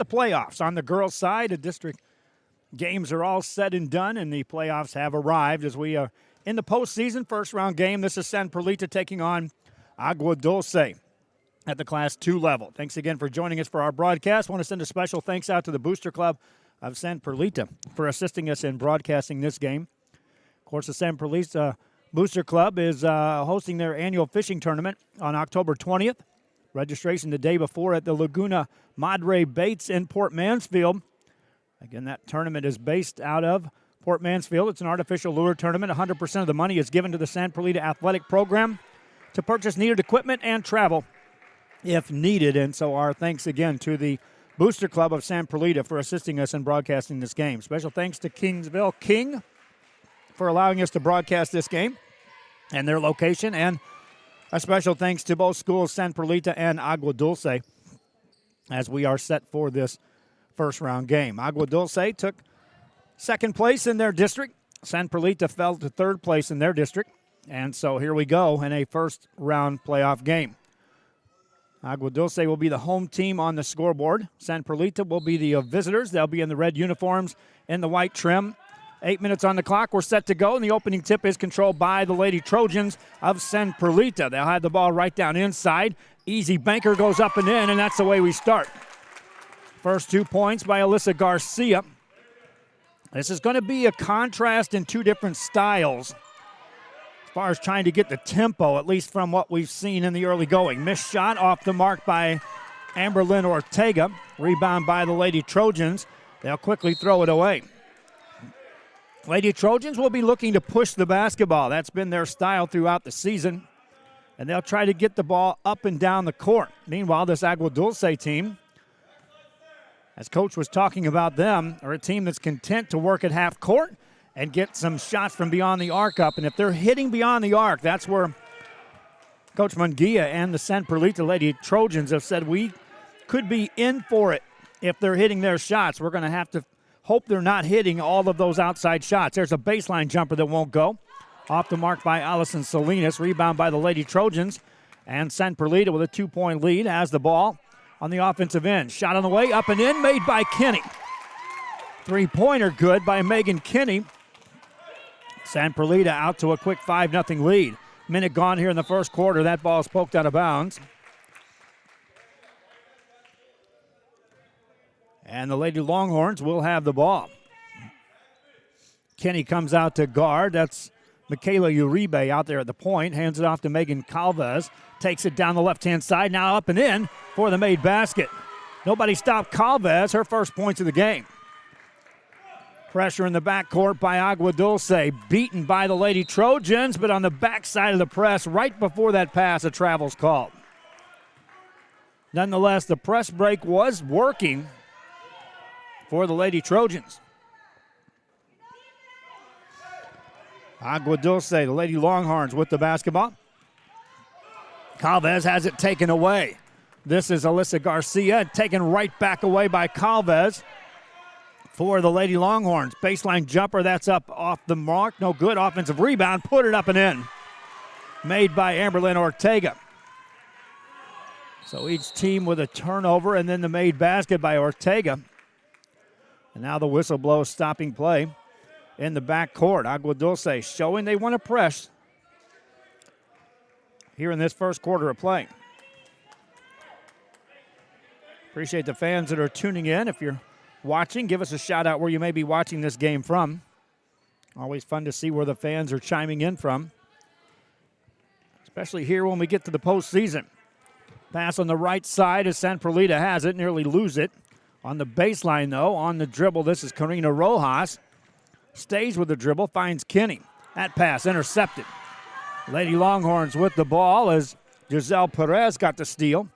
the playoffs. On the girls' side, the district games are all said and done, and the playoffs have arrived as we are in the postseason. First-round game, this is San Perlita taking on Agua Dulce at the Class 2 level. Thanks again for joining us for our broadcast. I want to send a special thanks out to the Booster Club of San Perlita for assisting us in broadcasting this game. Of course, the San Perlita Booster Club is hosting their annual fishing tournament on October 20th. Registration the day before at the Laguna Madre Baits in Port Mansfield. Again, that tournament is based out of Port Mansfield. It's an artificial lure tournament. 100% of the money is given to the San Perlita Athletic Program to purchase needed equipment and travel if needed. And so our thanks again to the Booster Club of San Perlita for assisting us in broadcasting this game. Special thanks to Kingsville King for allowing us to broadcast this game and their location. And a special thanks to both schools, San Perlita and Agua Dulce, as we are set for this first-round game. Agua Dulce took second place in their district. San Perlita fell to third place in their district. And so here we go in a first-round playoff game. Agua Dulce will be the home team on the scoreboard. San Perlita will be the visitors. They'll be in the red uniforms and the white trim. 8 minutes on the clock. We're set to go, and the opening tip is controlled by the Lady Trojans of San Perlita. They'll have the ball right down inside. Easy banker goes up and in, and that's the way we start. First 2 points by Alyssa Garcia. This is going to be a contrast in two different styles as far as trying to get the tempo, at least from what we've seen in the early going. Missed shot off the mark by Amberlynn Ortega. Rebound by the Lady Trojans. They'll quickly throw it away. Lady Trojans will be looking to push the basketball. That's been their style throughout the season. And they'll try to get the ball up and down the court. Meanwhile, this Agua Dulce team, as Coach was talking about them, are a team that's content to work at half court and get some shots from beyond the arc up. And if they're hitting beyond the arc, that's where Coach Munguia and the San Perlita Lady Trojans have said we could be in for it if they're hitting their shots. We're going to have to hope they're not hitting all of those outside shots. There's a baseline jumper that won't go. Off the mark by Allison Salinas. Rebound by the Lady Trojans. And San Perlita with a 2-point lead has the ball on the offensive end. Shot on the way, up and in, made by Kinney. Three-pointer good by Megan Kinney. San Perlita out to a quick 5-0 lead. Minute gone here in the first quarter. That ball is poked out of bounds. And the Lady Longhorns will have the ball. Kinney comes out to guard. That's Michaela Uribe out there at the point. Hands it off to Megan Calvez. Takes it down the left-hand side. Now up and in for the made basket. Nobody stopped Calvez. Her first points of the game. Pressure in the backcourt by Agua Dulce. Beaten by the Lady Trojans, but on the backside of the press, right before that pass, a travel's called. Nonetheless, the press break was working for the Lady Trojans. Agua Dulce, the Lady Longhorns with the basketball. Calvez has it taken away. This is Alyssa Garcia, taken right back away by Calvez for the Lady Longhorns. Baseline jumper, that's up off the mark. No good. Offensive rebound, put it up and in. Made by Amberlynn Ortega. So each team with a turnover and then the made basket by Ortega. And now the whistle blows, stopping play in the backcourt. Agua Dulce showing they want to press here in this first quarter of play. Appreciate the fans that are tuning in. If you're watching, give us a shout out where you may be watching this game from. Always fun to see where the fans are chiming in from, especially here when we get to the postseason. Pass on the right side as San Perlita has it, nearly lose it. On the baseline, though, on the dribble, this is Karina Rojas. Stays with the dribble, finds Kinney. That pass intercepted. Lady Longhorns with the ball as Giselle Perez got the steal.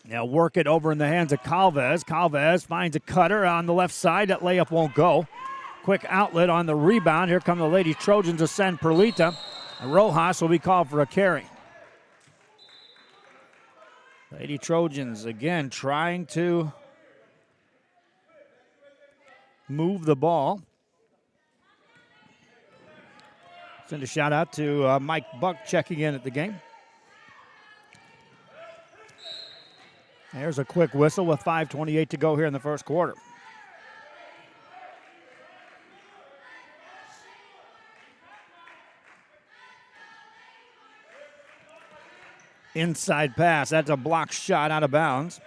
They'll work it over in the hands of Calvez. Calvez finds a cutter on the left side. That layup won't go. Quick outlet on the rebound. Here come the Lady Trojans of San Perlita. And Rojas will be called for a carry. Lady Trojans again trying to move the ball. Send a shout out to Mike Buck checking in at the game. There's a quick whistle with 5:28 to go here in the first quarter. Inside pass. That's a block shot out of bounds.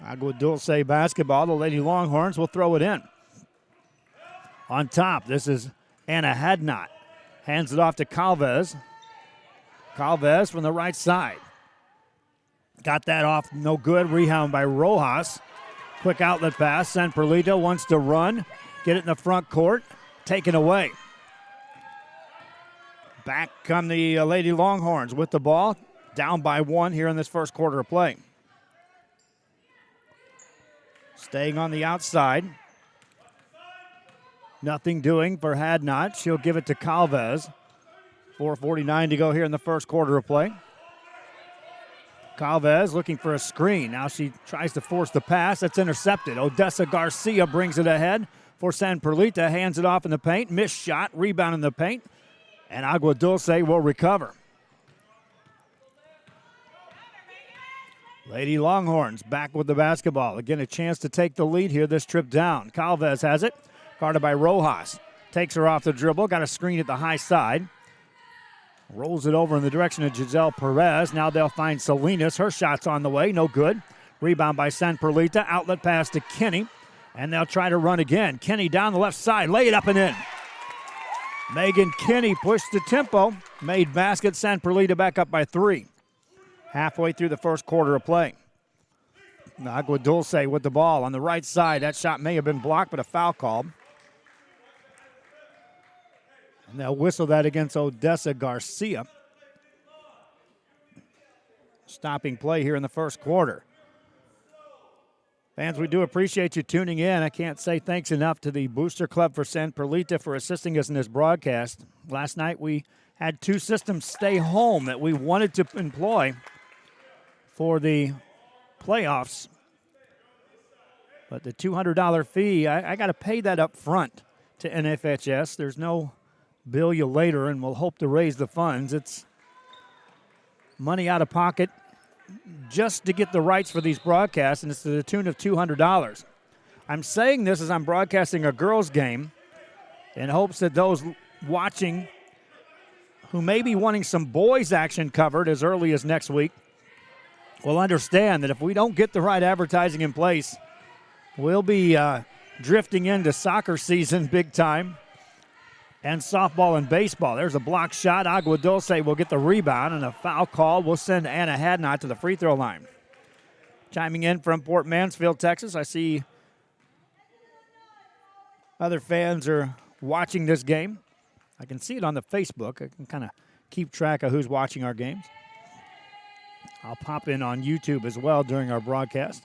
Agua Dulce basketball. The Lady Longhorns will throw it in. On top, this is Anna Hadnot. Hands it off to Calvez. Calvez from the right side. Got that off, no good. Rebound by Rojas. Quick outlet pass. San Perlita wants to run. Get it in the front court. Taken away. Back come the Lady Longhorns with the ball. Down by 1 here in this first quarter of play. Staying on the outside. Nothing doing for Hadnot. She'll give it to Calvez. 4:49 to go here in the first quarter of play. Calvez looking for a screen. Now she tries to force the pass. That's intercepted. Odessa Garcia brings it ahead for San Perlita. Hands it off in the paint. Missed shot. Rebound in the paint. And Agua Dulce will recover. Lady Longhorns back with the basketball. Again, a chance to take the lead here this trip down. Calvez has it. Guarded by Rojas. Takes her off the dribble. Got a screen at the high side. Rolls it over in the direction of Giselle Perez. Now they'll find Salinas. Her shot's on the way. No good. Rebound by San Perlita. Outlet pass to Kinney. And they'll try to run again. Kinney down the left side. Lay it up and in. Megan Kinney pushed the tempo. Made basket. San Perlita back up by 3. Halfway through the first quarter of play. Agua Dulce with the ball on the right side. That shot may have been blocked, but a foul called. And they'll whistle that against Odessa Garcia. Stopping play here in the first quarter. Fans, we do appreciate you tuning in. I can't say thanks enough to the Booster Club for San Perlita for assisting us in this broadcast. Last night we had 2 systems stay home that we wanted to employ for the playoffs. But the $200 fee, I got to pay that up front to NFHS. There's no bill you later, and we'll hope to raise the funds. It's money out of pocket just to get the rights for these broadcasts, and it's to the tune of $200. I'm saying this as I'm broadcasting a girls' game in hopes that those watching who may be wanting some boys' action covered as early as next week will understand that if we don't get the right advertising in place, we'll be drifting into soccer season big time. And softball and baseball. There's a block shot. Agua Dulce will get the rebound, and a foul call will send Anna Hadnot to the free throw line. Chiming in from Port Mansfield, Texas, I see other fans are watching this game. I can see it on the Facebook. I can kind of keep track of who's watching our games. I'll pop in on YouTube as well during our broadcast.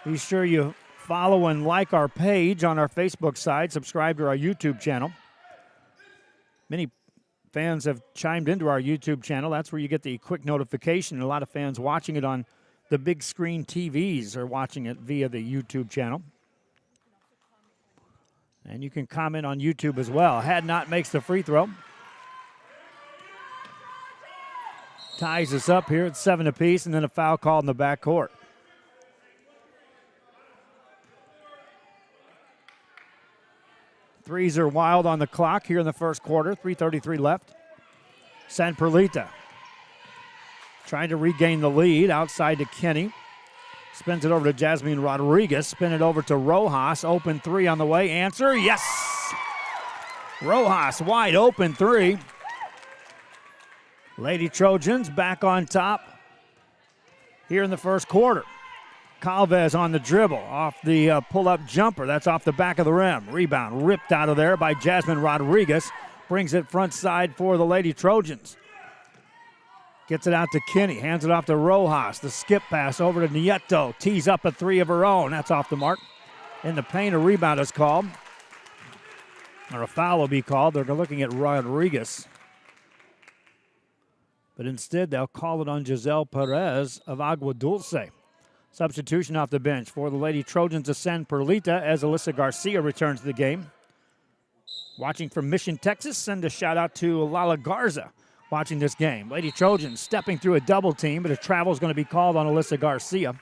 Be sure you follow and like our page on our Facebook side. Subscribe to our YouTube channel. Many fans have chimed into our YouTube channel. That's where you get the quick notification. A lot of fans watching it on the big screen TVs are watching it via the YouTube channel. And you can comment on YouTube as well. Hadnot makes the free throw. Ties us up here at 7 apiece, and then a foul called in the backcourt. Threes are wild on the clock here in the first quarter. 3:33 left. San Perlita trying to regain the lead outside to Kinney. Spins it over to Jasmine Rodriguez. Spin it over to Rojas. Open 3 on the way. Answer, yes! Rojas, wide open 3. Lady Trojans back on top here in the first quarter. Calvez on the dribble, off the pull-up jumper. That's off the back of the rim. Rebound ripped out of there by Jasmine Rodriguez. Brings it front side for the Lady Trojans. Gets it out to Kinney. Hands it off to Rojas. The skip pass over to Nieto. Tees up a 3 of her own. That's off the mark. In the paint, a rebound is called. Or a foul will be called. They're looking at Rodriguez. But instead, they'll call it on Giselle Perez of Agua Dulce. Substitution off the bench for the Lady Trojans of San Perlita as Alyssa Garcia returns to the game. Watching from Mission, Texas, send a shout out to Lala Garza watching this game. Lady Trojans stepping through a double team, but a travel is going to be called on Alyssa Garcia.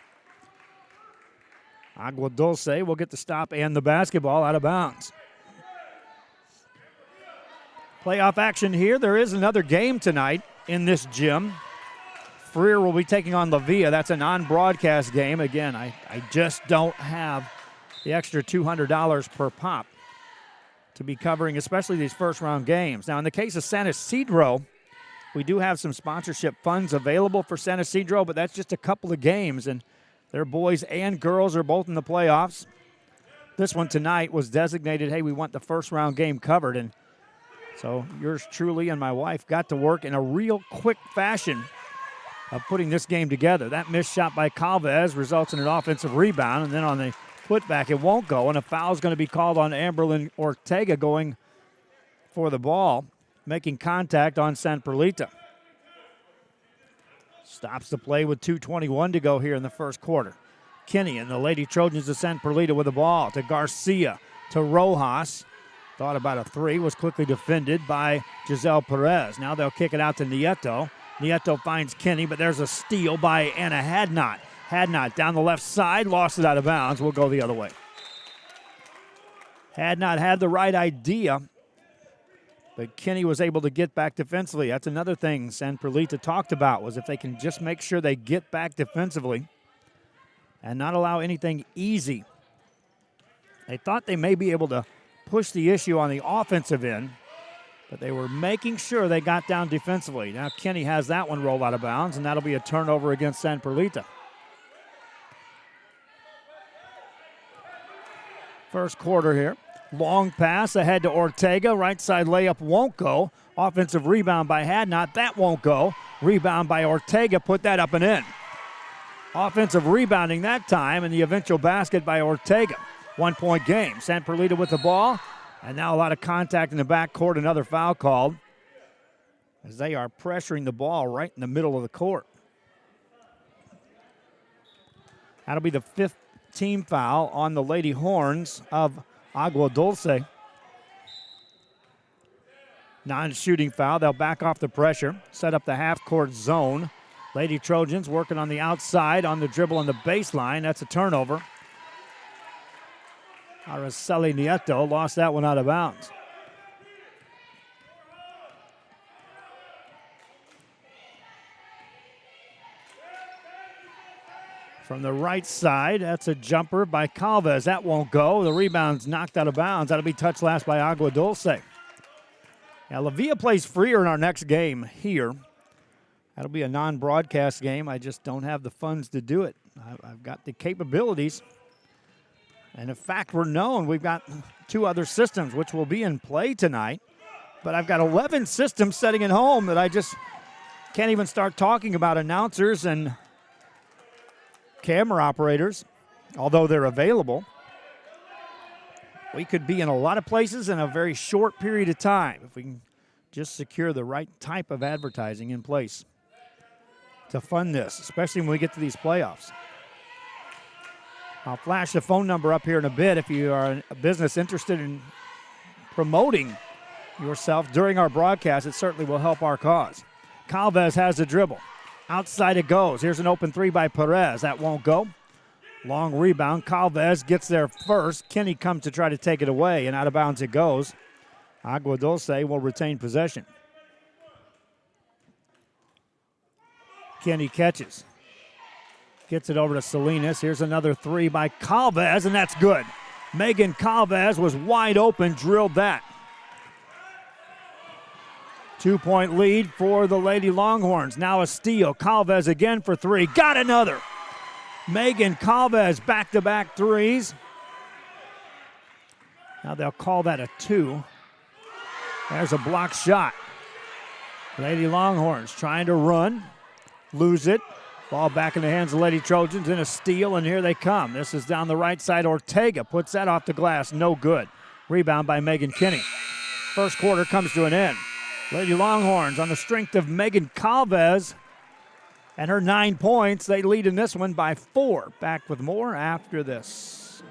Agua Dulce will get the stop and the basketball out of bounds. Playoff action here. There is another game tonight in this gym. Freer will be taking on La Villa. That's a non-broadcast game. Again, I just don't have the extra $200 per pop to be covering, especially these first-round games. Now, in the case of San Isidro, we do have some sponsorship funds available for San Isidro, but that's just a couple of games, and their boys and girls are both in the playoffs. This one tonight was designated, hey, we want the first-round game covered, and so yours truly and my wife got to work in a real quick fashion of putting this game together. That missed shot by Calvez results in an offensive rebound, and then on the putback, it won't go, and a foul is going to be called on Amberlyn Ortega going for the ball, making contact on San Perlita. Stops the play with 2:21 to go here in the first quarter. Kinney and the Lady Trojans to San Perlita with the ball to Garcia, to Rojas. Thought about a three, was quickly defended by Giselle Perez. Now they'll kick it out to Nieto. Nieto finds Kinney, but there's a steal by Anna Hadnot. Hadnot down the left side, lost it out of bounds. We'll go the other way. Hadnot had the right idea, but Kinney was able to get back defensively. That's another thing San Perlita talked about, was if they can just make sure they get back defensively and not allow anything easy. They thought they may be able to push the issue on the offensive end, but they were making sure they got down defensively. Now Kinney has that one rolled out of bounds, and that'll be a turnover against San Perlita. First quarter here. Long pass ahead to Ortega. Right side layup won't go. Offensive rebound by Hadnot. That won't go. Rebound by Ortega. Put that up and in. Offensive rebounding that time, and the eventual basket by Ortega. 1 point game. San Perlita with the ball. And now a lot of contact in the backcourt. Another foul called as they are pressuring the ball right in the middle of the court. That'll be the fifth team foul on the Lady Horns of Agua Dulce. Non-shooting foul. They'll back off the pressure, set up the half-court zone. Lady Trojans working on the outside on the dribble on the baseline. That's a turnover. Araceli Nieto lost that one out of bounds. From the right side, that's a jumper by Calvez. That won't go. The rebound's knocked out of bounds. That'll be touched last by Agua Dulce. Now, La Villa plays Freer in our next game here. That'll be a non-broadcast game. I just don't have the funds to do it. I've got the capabilities. And in fact, we're known. We've got 2 other systems which will be in play tonight. But I've got 11 systems setting at home that I just can't even start talking about announcers and camera operators, although they're available. We could be in a lot of places in a very short period of time if we can just secure the right type of advertising in place to fund this, especially when we get to these playoffs. I'll flash the phone number up here in a bit if you are a business interested in promoting yourself during our broadcast. It certainly will help our cause. Calvez has the dribble. Outside it goes. Here's an open three by Perez. That won't go. Long rebound. Calvez gets there first. Kinney comes to try to take it away, and out of bounds it goes. Agua Dulce will retain possession. Kinney catches. Gets it over to Salinas. Here's another three by Calvez, and that's good. Megan Calvez was wide open, drilled that. 2-point lead for the Lady Longhorns. Now a steal. Calvez again for three. Got another. Megan Calvez back-to-back threes. Now they'll call that a 2. There's a block shot. Lady Longhorns trying to run. Lose it. Ball back in the hands of Lady Trojans in a steal, and here they come. This is down the right side. Ortega puts that off the glass. No good. Rebound by Megan Kinney. First quarter comes to an end. Lady Longhorns on the strength of Megan Calvez and her 9 points. They lead in this one by 4. Back with more after this.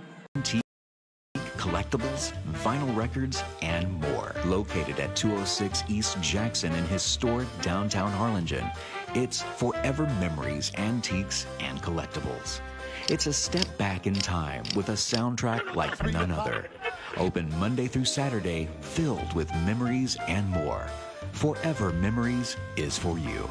collectibles, vinyl records, and more. Located at 206 East Jackson in historic downtown Harlingen, it's Forever Memories, Antiques, and Collectibles. It's a step back in time with a soundtrack like none other. Open Monday through Saturday, filled with memories and more. Forever Memories is for you.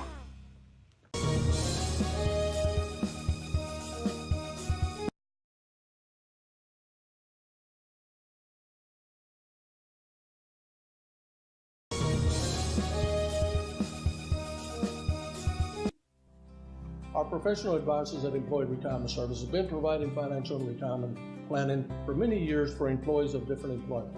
Our professional advisors at Employee Retirement Service have been providing financial and retirement planning for many years for employees of different employment.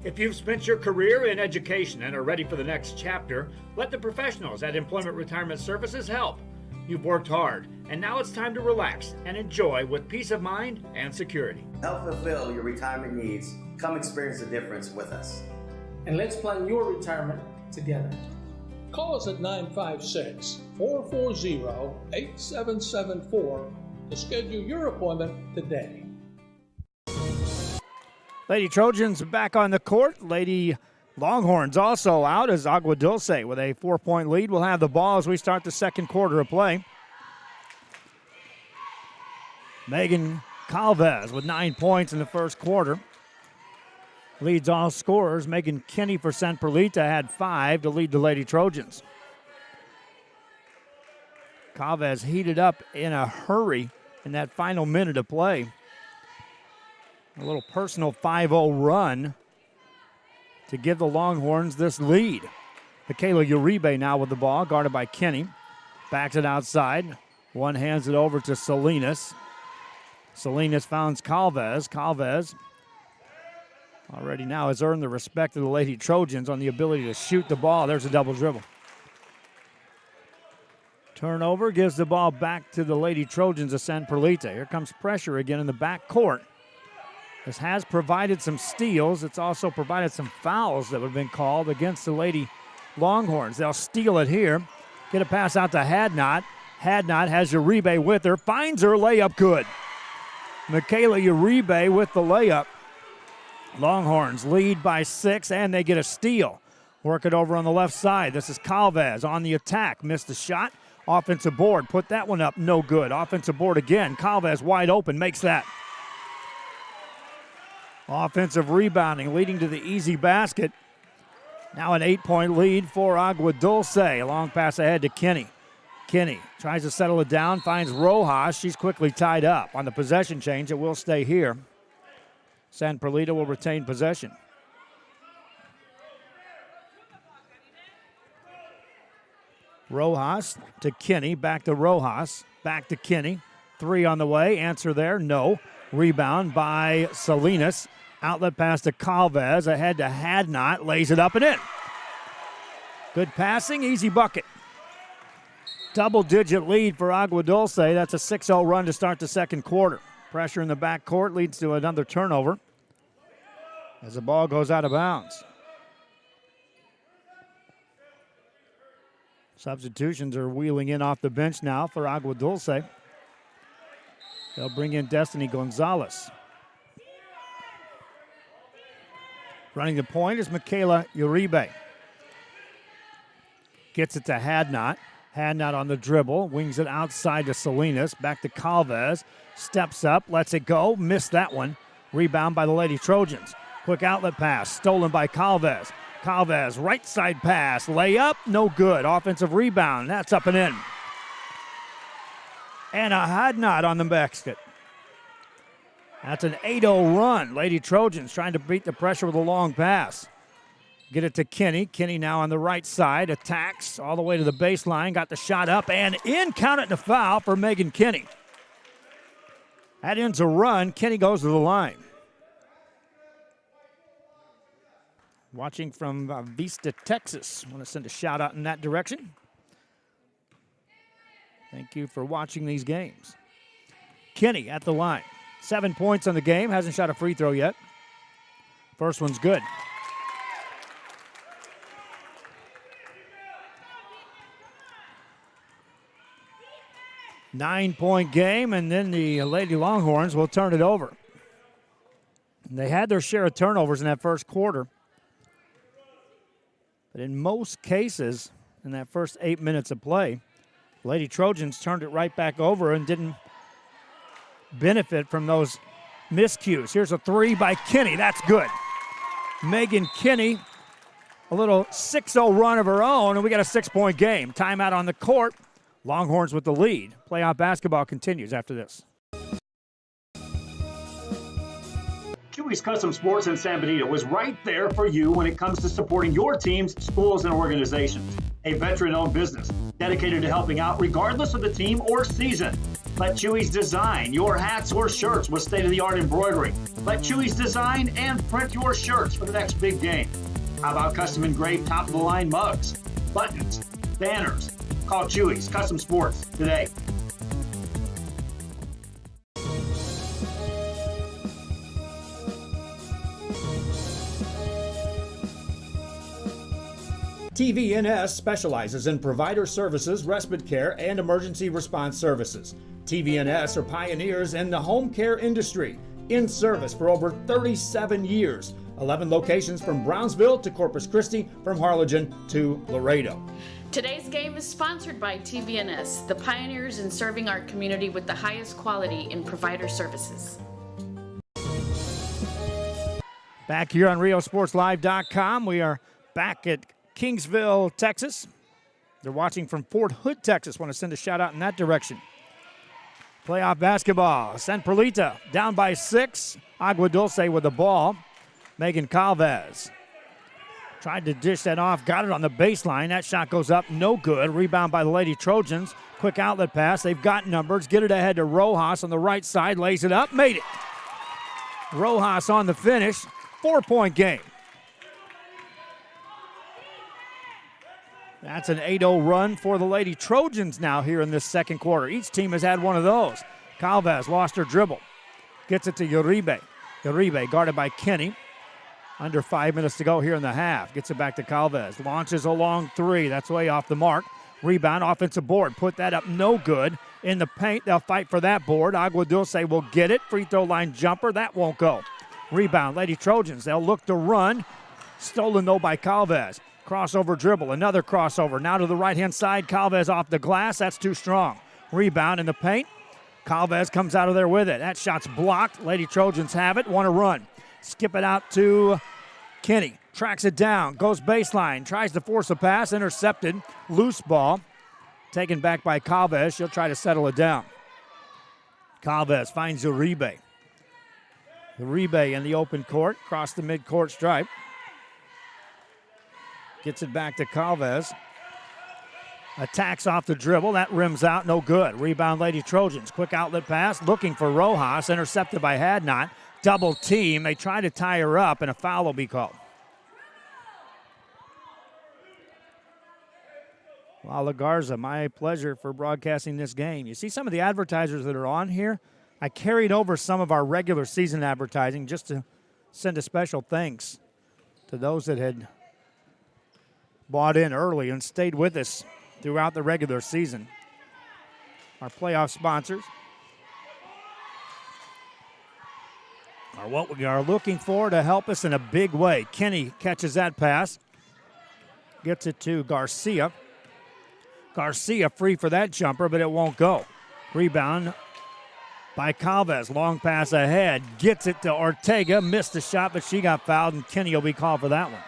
If you've spent your career in education and are ready for the next chapter, let the professionals at Employment Retirement Services help. You've worked hard, and now it's time to relax and enjoy with peace of mind and security. Help fulfill your retirement needs. Come experience the difference with us. And let's plan your retirement together. Call us at 956-440-8774 to schedule your appointment today. Lady Trojans back on the court. Lady Longhorns also out as Agua Dulce with a 4-point lead. We'll have the ball as we start the second quarter of play. Megan Calvez with 9 points in the first quarter. Leads all scorers. Megan Kinney for San Perlita had 5 to lead the Lady Trojans. Calvez heated up in a hurry in that final minute of play. A little personal 5-0 run to give the Longhorns this lead. Michaela Uribe now with the ball, guarded by Kinney. Backs it outside. One hands it over to Salinas. Salinas finds Calvez. Calvez already now has earned the respect of the Lady Trojans on the ability to shoot the ball. There's a double dribble. Turnover gives the ball back to the Lady Trojans of San Perlita. Here comes pressure again in the back court. This has provided some steals. It's also provided some fouls that would have been called against the Lady Longhorns. They'll steal it here. Get a pass out to Hadnot. Hadnot has Uribe with her. Finds her. Layup good. Michaela Uribe with the layup. Longhorns lead by 6, and they get a steal. Work it over on the left side. This is Calvez on the attack. Missed the shot. Offensive board. Put that one up. No good. Offensive board again. Calvez wide open. Makes that. Offensive rebounding leading to the easy basket. Now an 8-point lead for Agua Dulce. A long pass ahead to Kinney. Kinney tries to settle it down. Finds Rojas. She's quickly tied up. On the possession change, it will stay here. San Perlita will retain possession. Rojas to Kinney, back to Rojas, back to Kinney. 3 on the way, answer there, no. Rebound by Salinas. Outlet pass to Calvez, ahead to Hadnot, lays it up and in. Good passing, easy bucket. Double-digit lead for Agua Dulce. That's a 6-0 run to start the second quarter. Pressure in the backcourt leads to another turnover as the ball goes out of bounds. Substitutions are wheeling in off the bench now for Agua Dulce. They'll bring in Destiny Gonzalez. Running the point is Michaela Uribe. Gets it to Hadnot. Hadnot on the dribble. Wings it outside to Salinas. Back to Calvez. Steps up. Lets it go. Missed that one. Rebound by the Lady Trojans. Quick outlet pass. Stolen by Calvez. Calvez, right side pass. Layup. No good. Offensive rebound. That's up and in. And a Hadnot on the basket. That's an 8-0 run. Lady Trojans trying to beat the pressure with a long pass. Get it to Kinney. Kinney now on the right side. Attacks all the way to the baseline. Got the shot up and in. Count it and a foul for Megan Kinney. That ends a run. Kinney goes to the line. Watching from Vista, Texas. Want to send a shout out in that direction. Thank you for watching these games. Kinney at the line. 7 points on the game. Hasn't shot a free throw yet. First one's good. Nine-point game, and then the Lady Longhorns will turn it over. They had their share of turnovers in that first quarter. But in most cases, in that first 8 minutes of play, Lady Trojans turned it right back over and didn't benefit from those miscues. Here's a three by Kinney. That's good. Megan Kinney, a little 6-0 run of her own, and we got a 6-point game. Timeout on the court. Longhorns with the lead. Playoff basketball continues after this. Chewy's Custom Sports in San Benito was right there for you when it comes to supporting your teams, schools, and organizations. A veteran-owned business dedicated to helping out regardless of the team or season. Let Chewy's design your hats or shirts with state-of-the-art embroidery. Let Chewy's design and print your shirts for the next big game. How about custom engraved top-of-the-line mugs, buttons, banners? Call Chewy's Custom Sports today. TVNS specializes in provider services, respite care, and emergency response services. TVNS are pioneers in the home care industry, in service for over 37 years. 11 locations from Brownsville to Corpus Christi, from Harlingen to Laredo. Today's game is sponsored by TVNS, the pioneers in serving our community with the highest quality in provider services. Back here on RioSportsLive.com, we are back at Kingsville, Texas. They're watching from Fort Hood, Texas. Want to send a shout out in that direction. Playoff basketball. San Perlita down by 6. Agua Dulce with the ball. Megan Calvez tried to dish that off, got it on the baseline. That shot goes up, no good. Rebound by the Lady Trojans. Quick outlet pass. They've got numbers. Get it ahead to Rojas on the right side. Lays it up, made it. Rojas on the finish. 4-point game. That's an 8-0 run for the Lady Trojans now here in this second quarter. Each team has had one of those. Calvez lost her dribble. Gets it to Uribe. Uribe guarded by Kinney. Under 5 minutes to go here in the half. Gets it back to Calvez. Launches a long three. That's way off the mark. Rebound, offensive board. Put that up, no good. In the paint, they'll fight for that board. Agua Dulce will get it. Free throw line jumper. That won't go. Rebound, Lady Trojans. They'll look to run. Stolen, though, by Calvez. Crossover dribble, another crossover. Now to the right-hand side, Calvez off the glass. That's too strong. Rebound in the paint. Calvez comes out of there with it. That shot's blocked. Lady Trojans have it, want to run. Skip it out to Kinney. Tracks it down, goes baseline, tries to force a pass, intercepted. Loose ball, taken back by Calvez. She'll try to settle it down. Calvez finds Uribe. Uribe in the open court, across the midcourt stripe. Gets it back to Calvez. Attacks off the dribble. That rims out. No good. Rebound, Lady Trojans. Quick outlet pass. Looking for Rojas. Intercepted by Hadnot. Double team. They try to tie her up, and a foul will be called. Well, Garza, my pleasure for broadcasting this game. You see some of the advertisers that are on here? I carried over some of our regular season advertising just to send a special thanks to those that had bought in early and stayed with us throughout the regular season. Our playoff sponsors are what we are looking for to help us in a big way. Kinney catches that pass, gets it to Garcia. Garcia free for that jumper, but it won't go. Rebound by Calvez. Long pass ahead. Gets it to Ortega. Missed the shot, but she got fouled, and Kinney will be called for that one.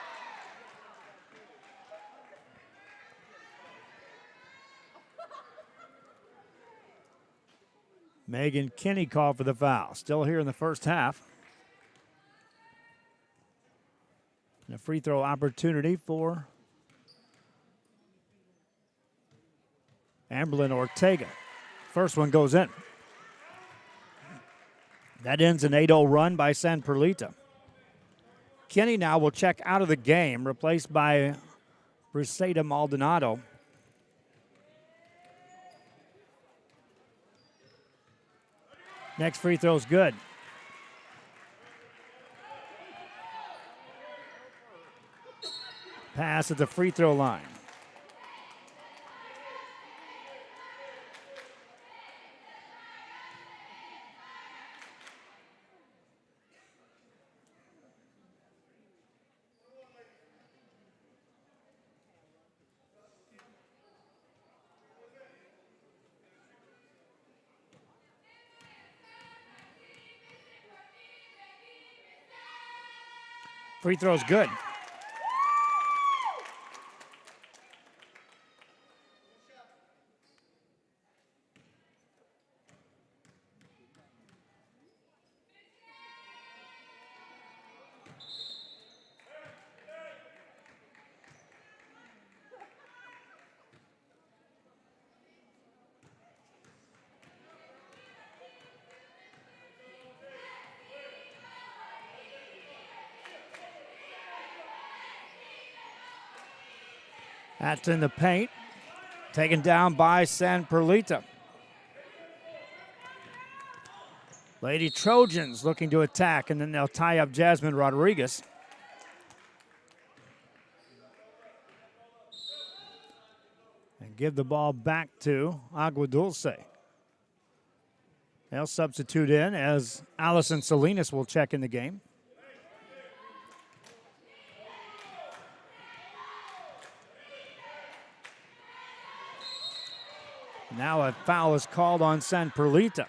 Megan Kinney called for the foul. Still here in the first half. And a free throw opportunity for Amberlyn Ortega. First one goes in. That ends an 8-0 run by San Perlita. Kinney now will check out of the game, replaced by Briseida Maldonado. Next free throw's good. Pass at the free throw line. Free throw's good. That's in the paint. Taken down by San Perlita. Lady Trojans looking to attack, and then they'll tie up Jasmine Rodriguez. And give the ball back to Agua Dulce. They'll substitute in as Allison Salinas will check in the game. Now a foul is called on San Perlita.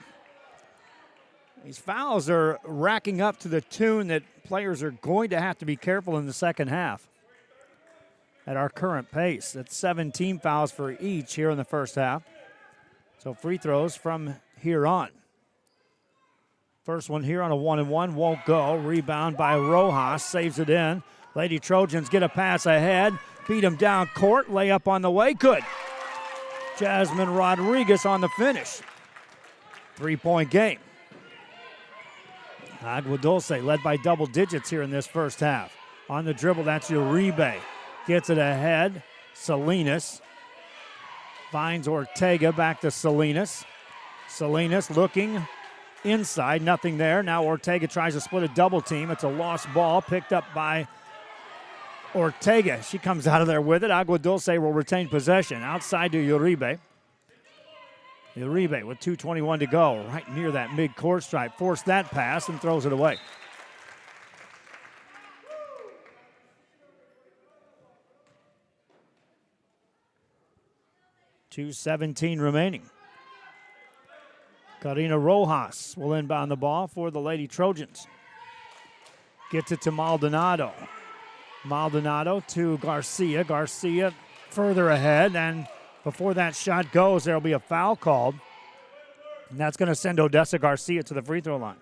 These fouls are racking up to the tune that players are going to have to be careful in the second half at our current pace. That's 17 fouls for each here in the first half. So free throws from here on. First one here on a 1-and-1 won't go. Rebound by Rojas, saves it in. Lady Trojans get a pass ahead. Beat him down court. Layup on the way. Good. Jasmine Rodriguez on the finish. 3-point game. Agua Dulce led by double digits here in this first half. On the dribble, that's Uribe. Gets it ahead. Salinas finds Ortega, back to Salinas. Salinas looking inside, nothing there. Now Ortega tries to split a double team. It's a lost ball picked up by Ortega. She comes out of there with it. Agua Dulce will retain possession. Outside to Uribe. Uribe with 2:21 to go, right near that mid-court stripe. Forced that pass and throws it away. .2:17 remaining. Karina Rojas will inbound the ball for the Lady Trojans. Gets it to Maldonado. Maldonado to Garcia. Garcia further ahead, and before that shot goes, there will be a foul called, and that's going to send Odessa Garcia to the free throw line.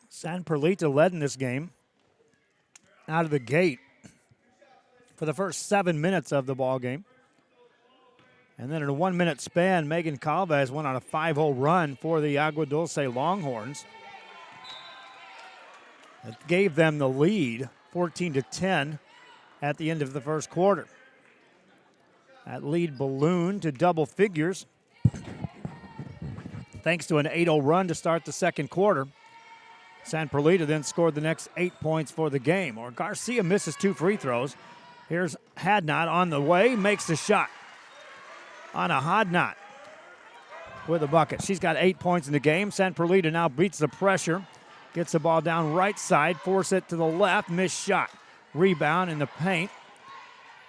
San Perlita led in this game out of the gate for the first 7 minutes of the ball game. And then in a 1 minute span, Megan Calvez went on a 5-0 run for the Agua Dulce Longhorns. It gave them the lead, 14-10, at the end of the first quarter. That lead ballooned to double figures thanks to an 8-0 run to start the second quarter. San Perlita then scored the next 8 points for the game. Or Garcia misses 2 free throws. Here's Hadnot on the way, makes the shot. On a Hadnot with a bucket. She's got 8 points in the game. San Perlita now beats the pressure. Gets the ball down right side, force it to the left, missed shot. Rebound in the paint.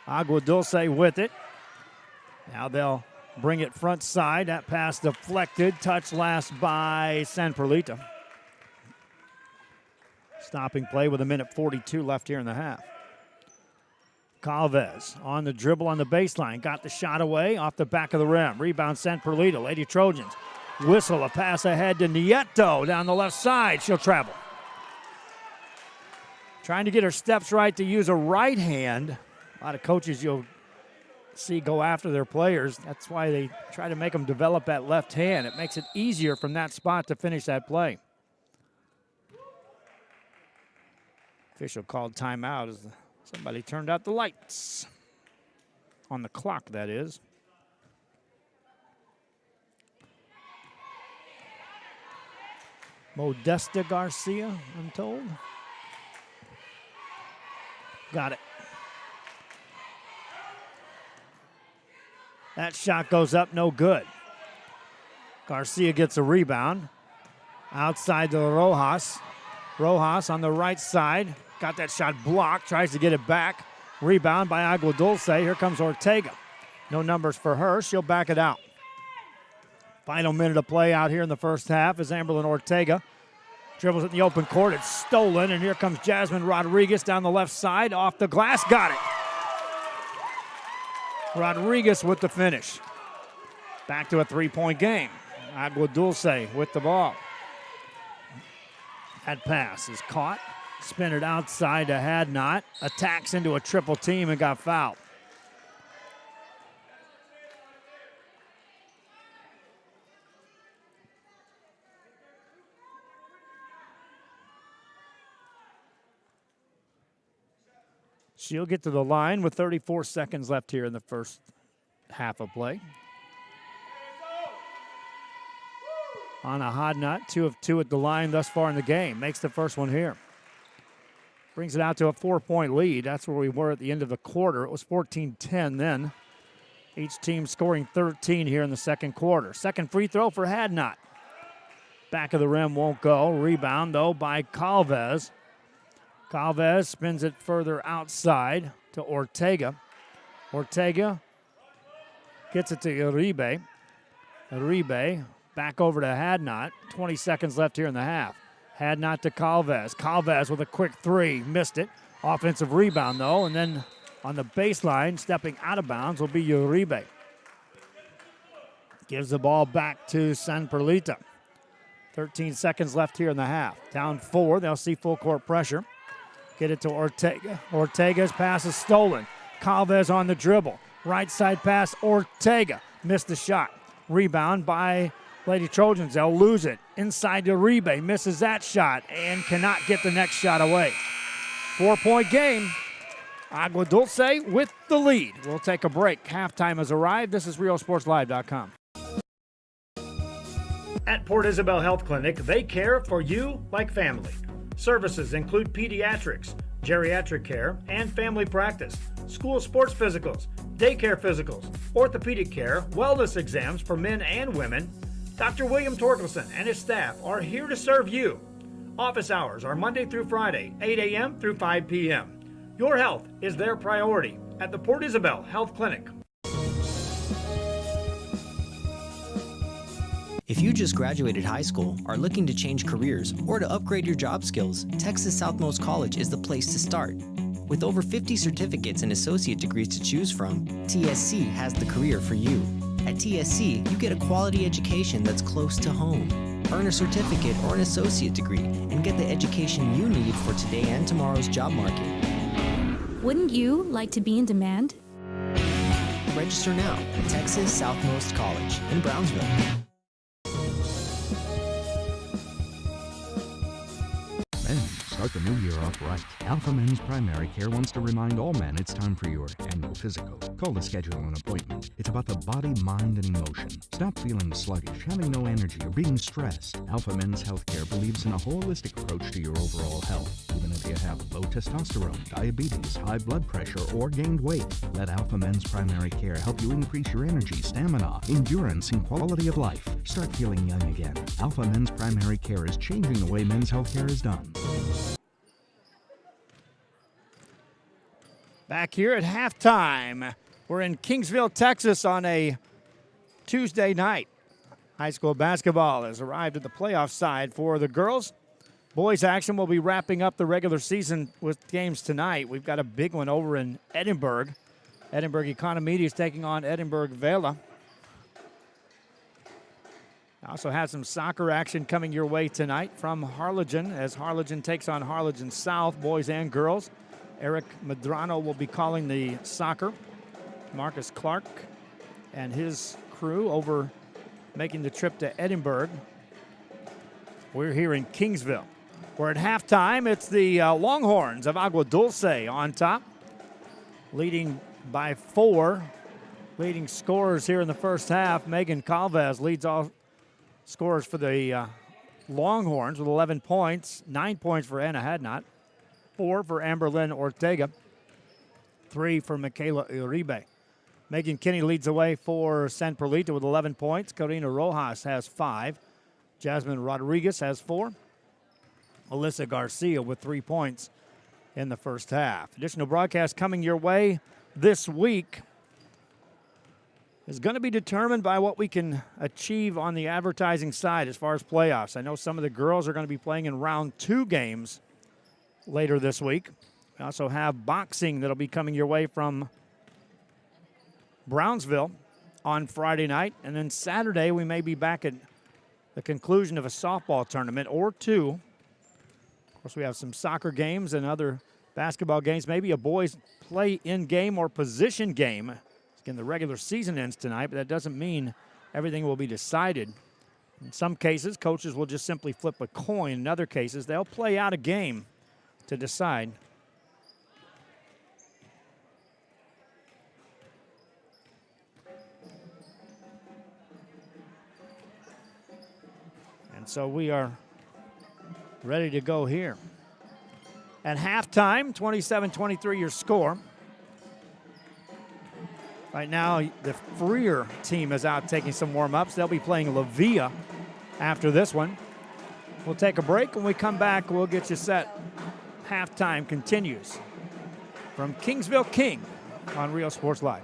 Agua Dulce with it. Now they'll bring it front side. That pass deflected. Touch last by San Perlita. Stopping play with 1:42 left here in the half. Calvez on the dribble on the baseline. Got the shot away off the back of the rim. Rebound San Perlita. Lady Trojans. Whistle, a pass ahead to Nieto down the left side. She'll travel. Trying to get her steps right to use a right hand. A lot of coaches you'll see go after their players. That's why they try to make them develop that left hand. It makes it easier from that spot to finish that play. Official called timeout as somebody turned out the lights. On the clock, that is. Modesta Garcia, I'm told. Got it. That shot goes up, no good. Garcia gets a rebound. Outside to Rojas. Rojas on the right side. Got that shot blocked, tries to get it back. Rebound by Agua Dulce. Here comes Ortega. No numbers for her. She'll back it out. Final minute of play out here in the first half as Amberlyn Ortega dribbles it in the open court. It's stolen, and here comes Jasmine Rodriguez down the left side. Off the glass, got it. Rodriguez with the finish. Back to a three-point game. Agua Dulce with the ball. That pass is caught. Spin it outside to Hadnot. Attacks into a triple team and got fouled. She'll get to the line with 34 seconds left here in the first half of play. Anna Hadnot, 2 of 2 at the line thus far in the game. Makes the first one here. Brings it out to a 4-point lead. That's where we were at the end of the quarter. It was 14-10 then. Each team scoring 13 here in the second quarter. Second free throw for Hadnot. Back of the rim won't go. Rebound, though, by Calvez. Calvez spins it further outside to Ortega. Ortega gets it to Uribe. Uribe back over to Hadnot. 20 seconds left here in the half. Hadnot to Calvez. Calvez with a quick three. Missed it. Offensive rebound, though. And then on the baseline, stepping out of bounds, will be Uribe. Gives the ball back to San Perlita. 13 seconds left here in the half. Down 4. They'll see full court pressure. Get it to Ortega. Ortega's pass is stolen. Calvez on the dribble. Right side pass, Ortega. Missed the shot. Rebound by Lady Trojans. They'll lose it. Inside to Uribe. Misses that shot and cannot get the next shot away. 4-point game. Agua Dulce with the lead. We'll take a break. Halftime has arrived. This is RioSportsLive.com. At Port Isabel Health Clinic, they care for you like family. Services include pediatrics, geriatric care, and family practice, school sports physicals, daycare physicals, orthopedic care, wellness exams for men and women. Dr. William Torkelson and his staff are here to serve you. Office hours are Monday through Friday, 8 a.m. through 5 p.m. Your health is their priority at the Port Isabel Health Clinic. If you just graduated high school, are looking to change careers, or to upgrade your job skills, Texas Southmost College is the place to start. With over 50 certificates and associate degrees to choose from, TSC has the career for you. At TSC, you get a quality education that's close to home. Earn a certificate or an associate degree and get the education you need for today and tomorrow's job market. Wouldn't you like to be in demand? Register now at Texas Southmost College in Brownsville. Start the new year off right. Alpha Men's Primary Care wants to remind all men it's time for your annual physical. Call to schedule an appointment. It's about the body, mind, and emotion. Stop feeling sluggish, having no energy, or being stressed. Alpha Men's Healthcare believes in a holistic approach to your overall health. Even if you have low testosterone, diabetes, high blood pressure, or gained weight, let Alpha Men's Primary Care help you increase your energy, stamina, endurance, and quality of life. Start feeling young again. Alpha Men's Primary Care is changing the way men's healthcare is done. Back here at halftime. We're in Kingsville, Texas on a Tuesday night. High school basketball has arrived at the playoff side for the girls. Boys action will be wrapping up the regular season with games tonight. We've got a big one over in Edinburgh. Edinburgh Economedia is taking on Edinburgh Vela. Also have some soccer action coming your way tonight from Harlingen as Harlingen takes on Harlingen South, boys and girls. Eric Medrano will be calling the soccer. Marcus Clark and his crew over making the trip to Edinburgh. We're here in Kingsville. We're at halftime. It's the Longhorns of Agua Dulce on top, leading by 4. Leading scorers here in the first half. Megan Calvez leads all scorers for the Longhorns with 11 points. 9 points for Anna Hadnot. 4 for Amberlyn Ortega. 3 for Michaela Uribe. Megan Kinney leads the way for San Perlita with 11 points. Karina Rojas has 5. Jasmine Rodriguez has 4. Alyssa Garcia with 3 points in the first half. Additional broadcast coming your way this week. is going to be determined by what we can achieve on the advertising side as far as playoffs. I know some of the girls are going to be playing in round 2 games later this week. We also have boxing that'll be coming your way from Brownsville on Friday night. And then Saturday, we may be back at the conclusion of a softball tournament or 2. Of course, we have some soccer games and other basketball games, maybe a boys play-in game or position game. Again, the regular season ends tonight, but that doesn't mean everything will be decided. In some cases, coaches will just simply flip a coin. In other cases, they'll play out a game to decide. And so we are ready to go here. At halftime, 27-23 your score. Right now, the Freer team is out taking some warm-ups. They'll be playing La Villa after this one. We'll take a break. When we come back, we'll get you set. Halftime continues from Kingsville King on Real Sports Live.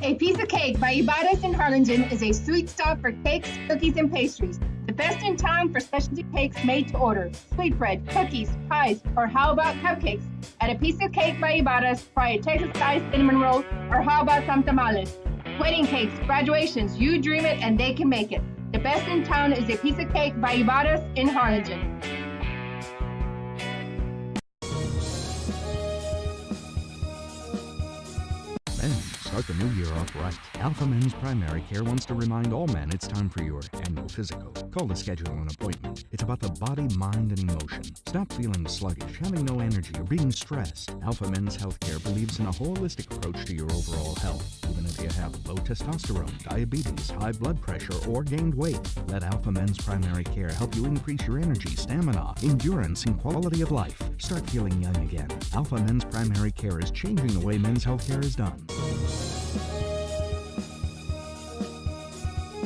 A Piece of Cake by Ibadas in Harlingen is a sweet stop for cakes, cookies, and pastries. The best in town for specialty cakes made to order. Sweetbread, cookies, pies, or how about cupcakes? At A Piece of Cake by Ibadas, try a Texas-style cinnamon roll, or how about some tamales? Wedding cakes, graduations, you dream it and they can make it. The best in town is A Piece of Cake by Ibadas in Harlingen. Start the new year off right. Alpha Men's Primary Care wants to remind all men it's time for your annual physical. Call to schedule an appointment. It's about the body, mind, and emotion. Stop feeling sluggish, having no energy, or being stressed. Alpha Men's Healthcare believes in a holistic approach to your overall health. Even if you have low testosterone, diabetes, high blood pressure, or gained weight, let Alpha Men's Primary Care help you increase your energy, stamina, endurance, and quality of life. Start feeling young again. Alpha Men's Primary Care is changing the way men's healthcare is done.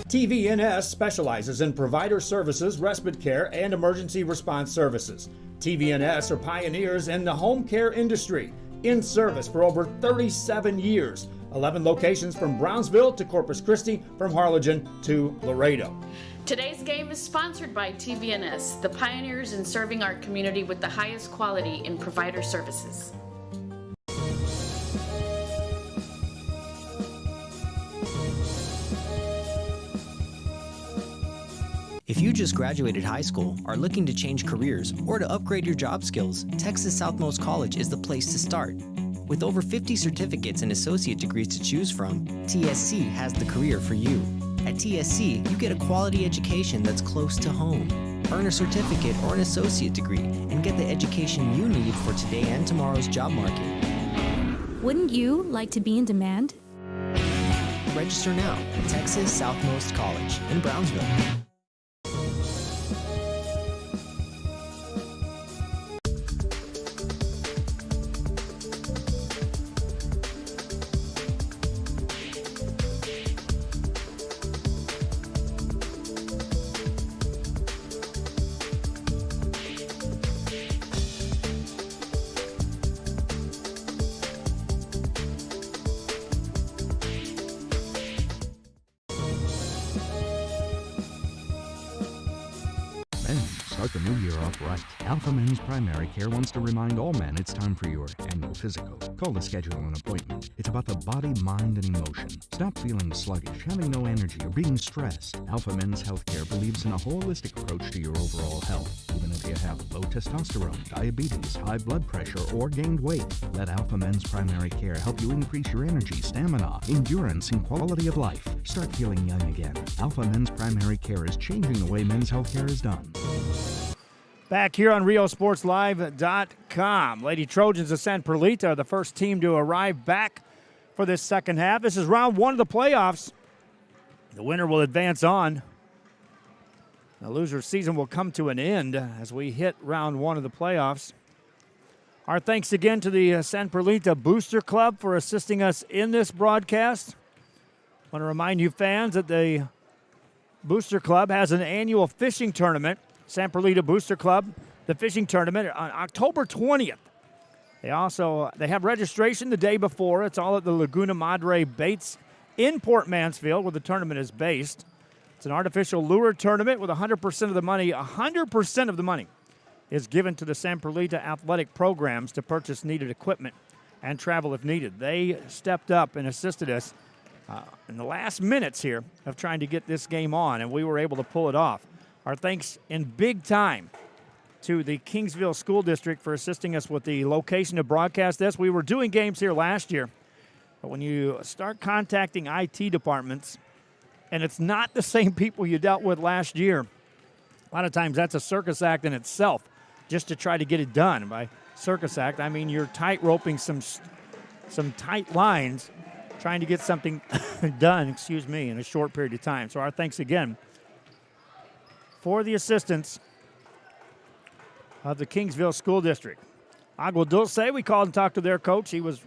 TVNS specializes in provider services, respite care, and emergency response services. TVNS are pioneers in the home care industry, in service for over 37 years. 11 locations from Brownsville to Corpus Christi, from Harlingen to Laredo. Today's game is sponsored by TVNS, the pioneers in serving our community with the highest quality in provider services. If you just graduated high school, are looking to change careers, or to upgrade your job skills, Texas Southmost College is the place to start. With over 50 certificates and associate degrees to choose from, TSC has the career for you. At TSC, you get a quality education that's close to home. Earn a certificate or an associate degree and get the education you need for today and tomorrow's job market. Wouldn't you like to be in demand? Register now at Texas Southmost College in Brownsville. Start the new year off right. Alpha Men's Primary Care wants to remind all men it's time for your annual physical. Call to schedule an appointment. It's about the body, mind, and emotion. Stop feeling sluggish, having no energy, or being stressed. Alpha Men's Healthcare believes in a holistic approach to your overall health. Even if you have low testosterone, diabetes, high blood pressure, or gained weight, let Alpha Men's Primary Care help you increase your energy, stamina, endurance, and quality of life. Start feeling young again. Alpha Men's Primary Care is changing the way men's healthcare is done. Back here on RioSportsLive.com. Lady Trojans of San Perlita are the first team to arrive back for this second half. This is round 1 of the playoffs. The winner will advance on. The loser's season will come to an end as we hit round 1 of the playoffs. Our thanks again to the San Perlita Booster Club for assisting us in this broadcast. I want to remind you fans that the Booster Club has an annual fishing tournament. San Perlita Booster Club, the fishing tournament on October 20th. They have registration the day before. It's all at the Laguna Madre Baits in Port Mansfield, where the tournament is based. It's an artificial lure tournament with 100% of the money. 100% of the money is given to the San Perlita athletic programs to purchase needed equipment and travel if needed. They stepped up and assisted us in the last minutes here of trying to get this game on, and we were able to pull it off. Our thanks in big time to the Kingsville School District for assisting us with the location to broadcast this. We were doing games here last year, but when you start contacting IT departments, and it's not the same people you dealt with last year, a lot of times that's a circus act in itself, just to try to get it done. By circus act, I mean you're tight roping some tight lines, trying to get something done, in a short period of time. So our thanks again for the assistance of the Kingsville School District. Agua Dulce, we called and talked to their coach. He was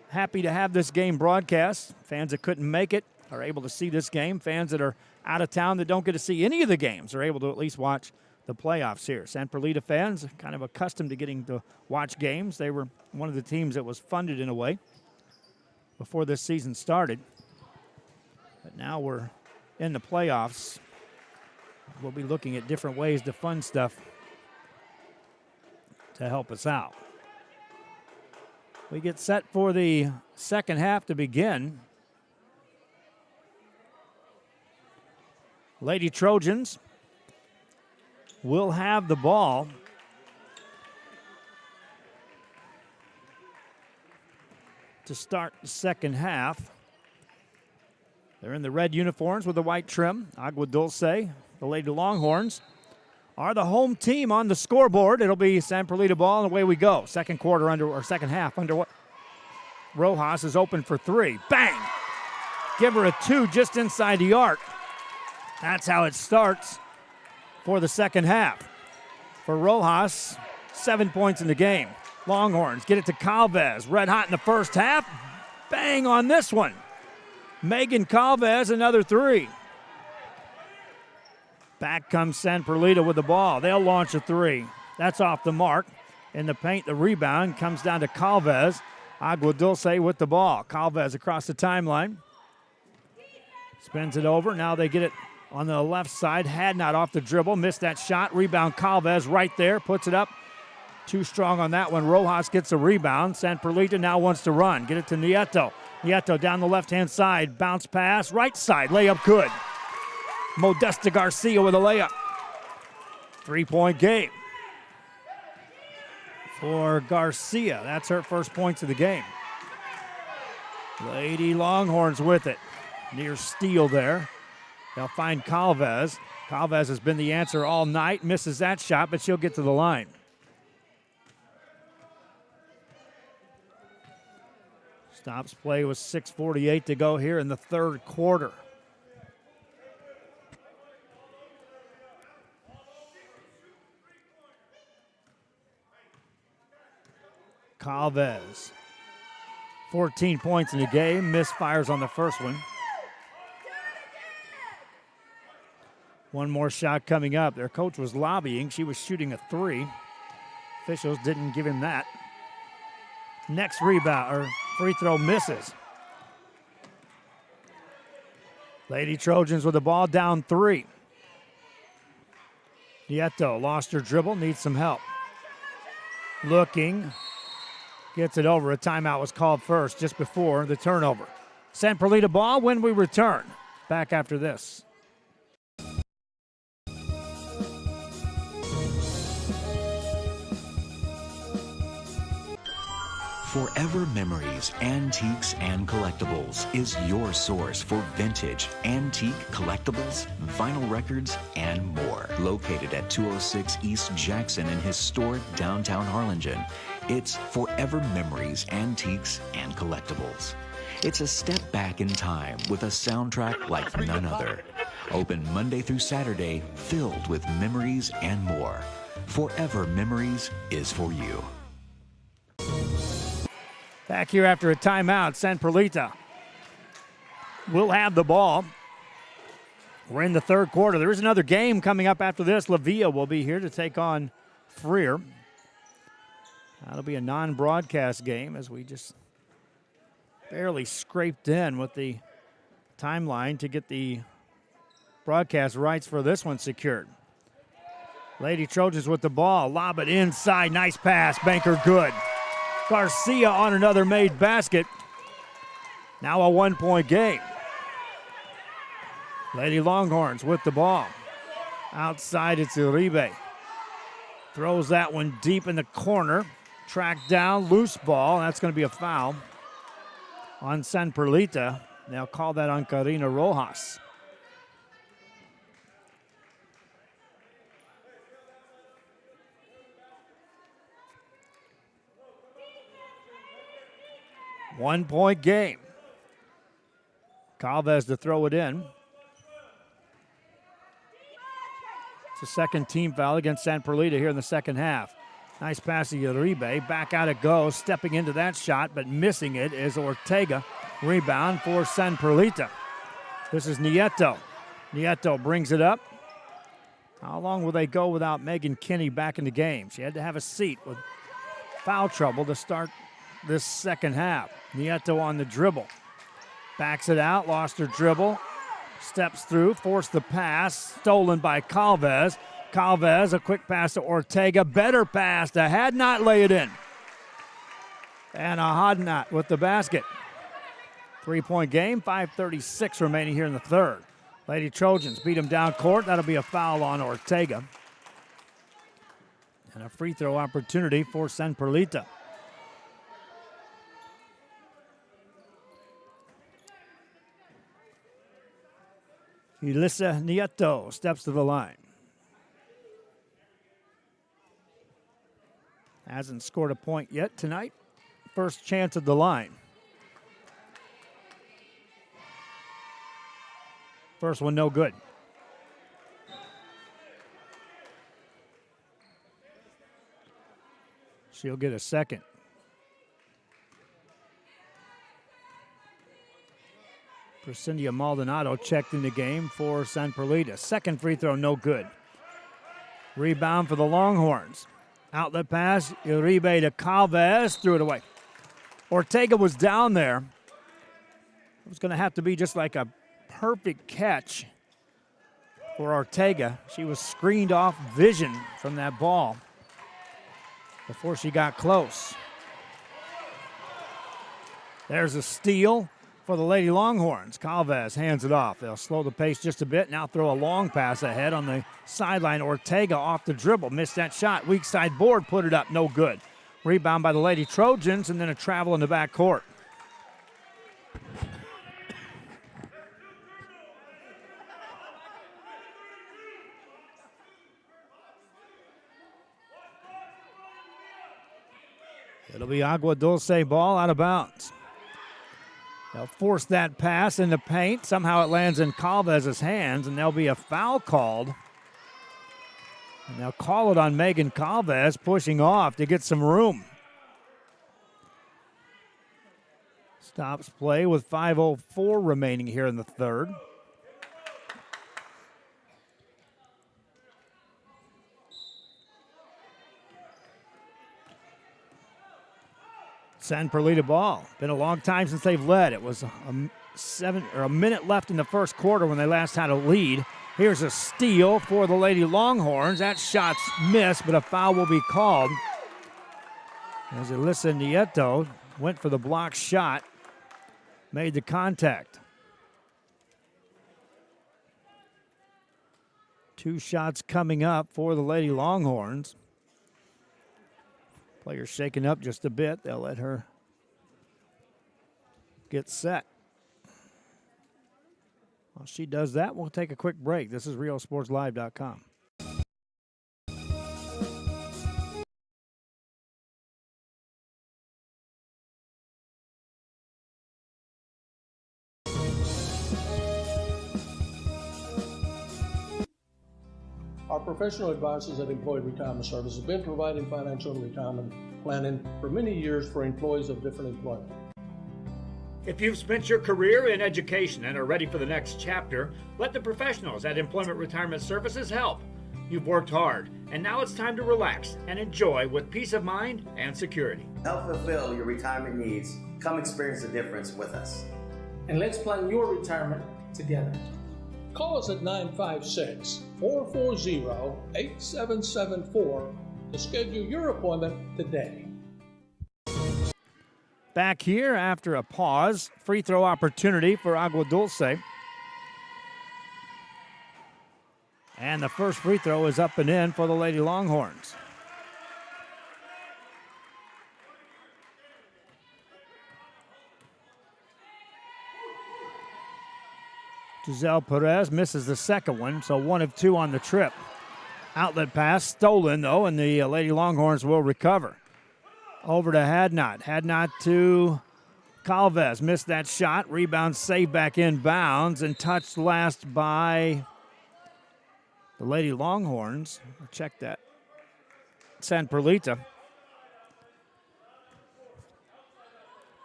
happy to have this game broadcast. Fans that couldn't make it are able to see this game. Fans that are out of town that don't get to see any of the games are able to at least watch the playoffs here. San Perlita fans kind of accustomed to getting to watch games. They were one of the teams that was funded in a way before this season started. But now we're in the playoffs. We'll be looking at different ways to fund stuff to help us out. We get set for the second half to begin. Lady Trojans will have the ball. To start the second half. They're in the red uniforms with the white trim. Agua Dulce, the Lady Longhorns, are the home team on the scoreboard. It'll be San Perlita ball, and away we go. Second half under. Rojas is open for three. Bang! Give her a two just inside the arc. That's how it starts for the second half. For Rojas, 7 points in the game. Longhorns get it to Calvez. Red hot in the first half. Bang on this one. Megan Calvez, another three. Back comes San Perlita with the ball. They'll launch a three. That's off the mark. In the paint, the rebound comes down to Calvez. Agua Dulce with the ball. Calvez across the timeline. Spins it over. Now they get it on the left side. Had not off the dribble. Missed that shot. Rebound Calvez right there. Puts it up. Too strong on that one. Rojas gets a rebound. San Perlita now wants to run. Get it to Nieto. Nieto down the left-hand side. Bounce pass. Right side. Layup good. Modesta Garcia with a layup. 3-point game for Garcia. That's her first points of the game. Lady Longhorns with it. Near steal there. They'll find Calvez. Calvez has been the answer all night. Misses that shot, but she'll get to the line. Stops play with 6:48 to go here in the third quarter. Calvez, 14 points in the game, misfires on the first one. One more shot coming up. Their coach was lobbying. She was shooting a three. Officials didn't give him that. Next rebound, or free throw misses. Lady Trojans with the ball down three. Nieto lost her dribble, needs some help. Looking. Gets it over. A timeout was called first just before the turnover. San Perlita ball when we return. Back after this. Forever Memories, Antiques, and Collectibles is your source for vintage, antique collectibles, vinyl records, and more. Located at 206 East Jackson in historic downtown Harlingen, it's Forever Memories, Antiques, and Collectibles. It's a step back in time with a soundtrack like none other. Open Monday through Saturday, filled with memories and more. Forever Memories is for you. Back here after a timeout, San Perlita will have the ball. We're in the third quarter. There is another game coming up after this. La Villa will be here to take on Freer. That'll be a non-broadcast game as we just barely scraped in with the timeline to get the broadcast rights for this one secured. Lady Trojans with the ball. Lob it inside. Nice pass. Banker good. Garcia on another made basket. Now a 1-point game. Lady Longhorns with the ball. Outside, it's Uribe. Throws that one deep in the corner. Tracked down, loose ball. That's going to be a foul on San Perlita. They'll call that on Karina Rojas. One-point game. Calvez to throw it in. It's a second team foul against San Perlita here in the second half. Nice pass to Uribe. Back out it goes. Stepping into that shot, but missing it is Ortega. Rebound for San Perlita. This is Nieto. Nieto brings it up. How long will they go without Megan Kinney back in the game? She had to have a seat with foul trouble to start this second half. Nieto on the dribble. Backs it out, lost her dribble. Steps through, forced the pass, stolen by Calvez. Calvez, a quick pass to Ortega. Better pass to Hadnot, lay it in. And a Hadnot with the basket. 3-point game, 5:36 remaining here in the third. Lady Trojans beat them down court. That'll be a foul on Ortega. And a free throw opportunity for San Perlita. Elisa Nieto steps to the line. Hasn't scored a point yet tonight. First chance at the line. First one no good. She'll get a second. Prescindia Maldonado checked in the game for San Perlita. Second free throw, no good. Rebound for the Longhorns. Outlet pass, Uribe to Calvez, threw it away. Ortega was down there. It was going to have to be just like a perfect catch for Ortega. She was screened off vision from that ball before she got close. There's a steal for the Lady Longhorns. Calvez hands it off. They'll slow the pace just a bit. Now throw a long pass ahead on the sideline. Ortega off the dribble. Missed that shot. Weak side board. Put it up. No good. Rebound by the Lady Trojans, and then a travel in the back court. It'll be Agua Dulce ball out of bounds. They'll force that pass in the paint. Somehow it lands in Calvez's hands, and there'll be a foul called. And they'll call it on Megan Calvez, pushing off to get some room. Stops play with 5:04 remaining here in the third. San Perlita ball. Been a long time since they've led. It was a minute left in the first quarter when they last had a lead. Here's a steal for the Lady Longhorns. That shot's missed, but a foul will be called as Elisa Nieto went for the block shot, made the contact. Two shots coming up for the Lady Longhorns. Player's shaking up just a bit. They'll let her get set. While she does that, we'll take a quick break. This is RioSportsLive.com. Our professional advisors at Employee Retirement Services have been providing financial and retirement planning for many years for employees of different employment. If you've spent your career in education and are ready for the next chapter, let the professionals at Employment Retirement Services help. You've worked hard, and now it's time to relax and enjoy with peace of mind and security. Help fulfill your retirement needs. Come experience the difference with us. And let's plan your retirement together. Call us at 956-440-8774 to schedule your appointment today. Back here after a pause, free throw opportunity for Agua Dulce. And the first free throw is up and in for the Lady Longhorns. Giselle Perez misses the second one, so 1 of 2 on the trip. Outlet pass stolen, though, and the Lady Longhorns will recover. Over to Hadnot. Hadnot to Calvez. Missed that shot. Rebound saved back in bounds and touched last by the Lady Longhorns. I'll check that. San Perlita.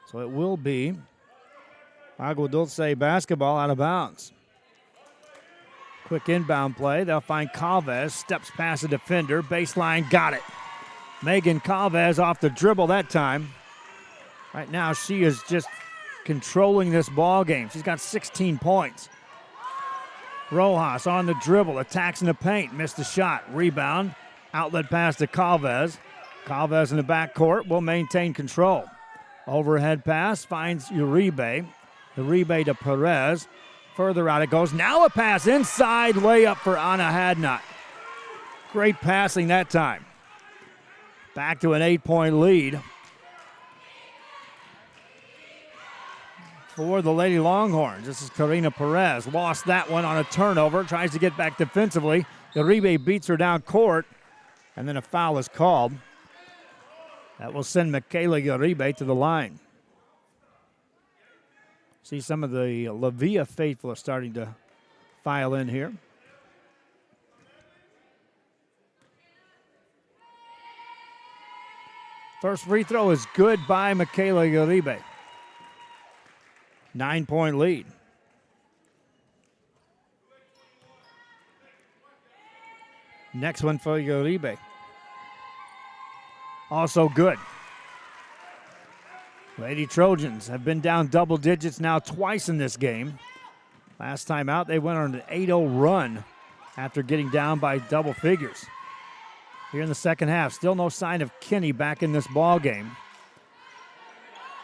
So it will be Agua Dulce basketball out of bounds. Quick inbound play. They'll find Calvez. Steps past the defender. Baseline, got it. Megan Calvez off the dribble that time. Right now she is just controlling this ball game. She's got 16 points. Rojas on the dribble. Attacks in the paint. Missed the shot. Rebound. Outlet pass to Calvez. Calvez in the backcourt will maintain control. Overhead pass finds Uribe. Uribe to Perez. Further out it goes. Now a pass inside. Layup for Anna Hadnot. Great passing that time. Back to an 8-point lead for the Lady Longhorns. This is Karina Perez. Lost that one on a turnover. Tries to get back defensively. Uribe beats her down court. And then a foul is called. That will send Michaela Uribe to the line. See some of the La Villa faithful are starting to file in here. First free throw is good by Michaela Uribe. 9-point lead. Next one for Uribe. Also good. Lady Trojans have been down double digits now twice in this game. Last time out, they went on an 8-0 run after getting down by double figures. Here in the second half, still no sign of Kinney back in this ball game.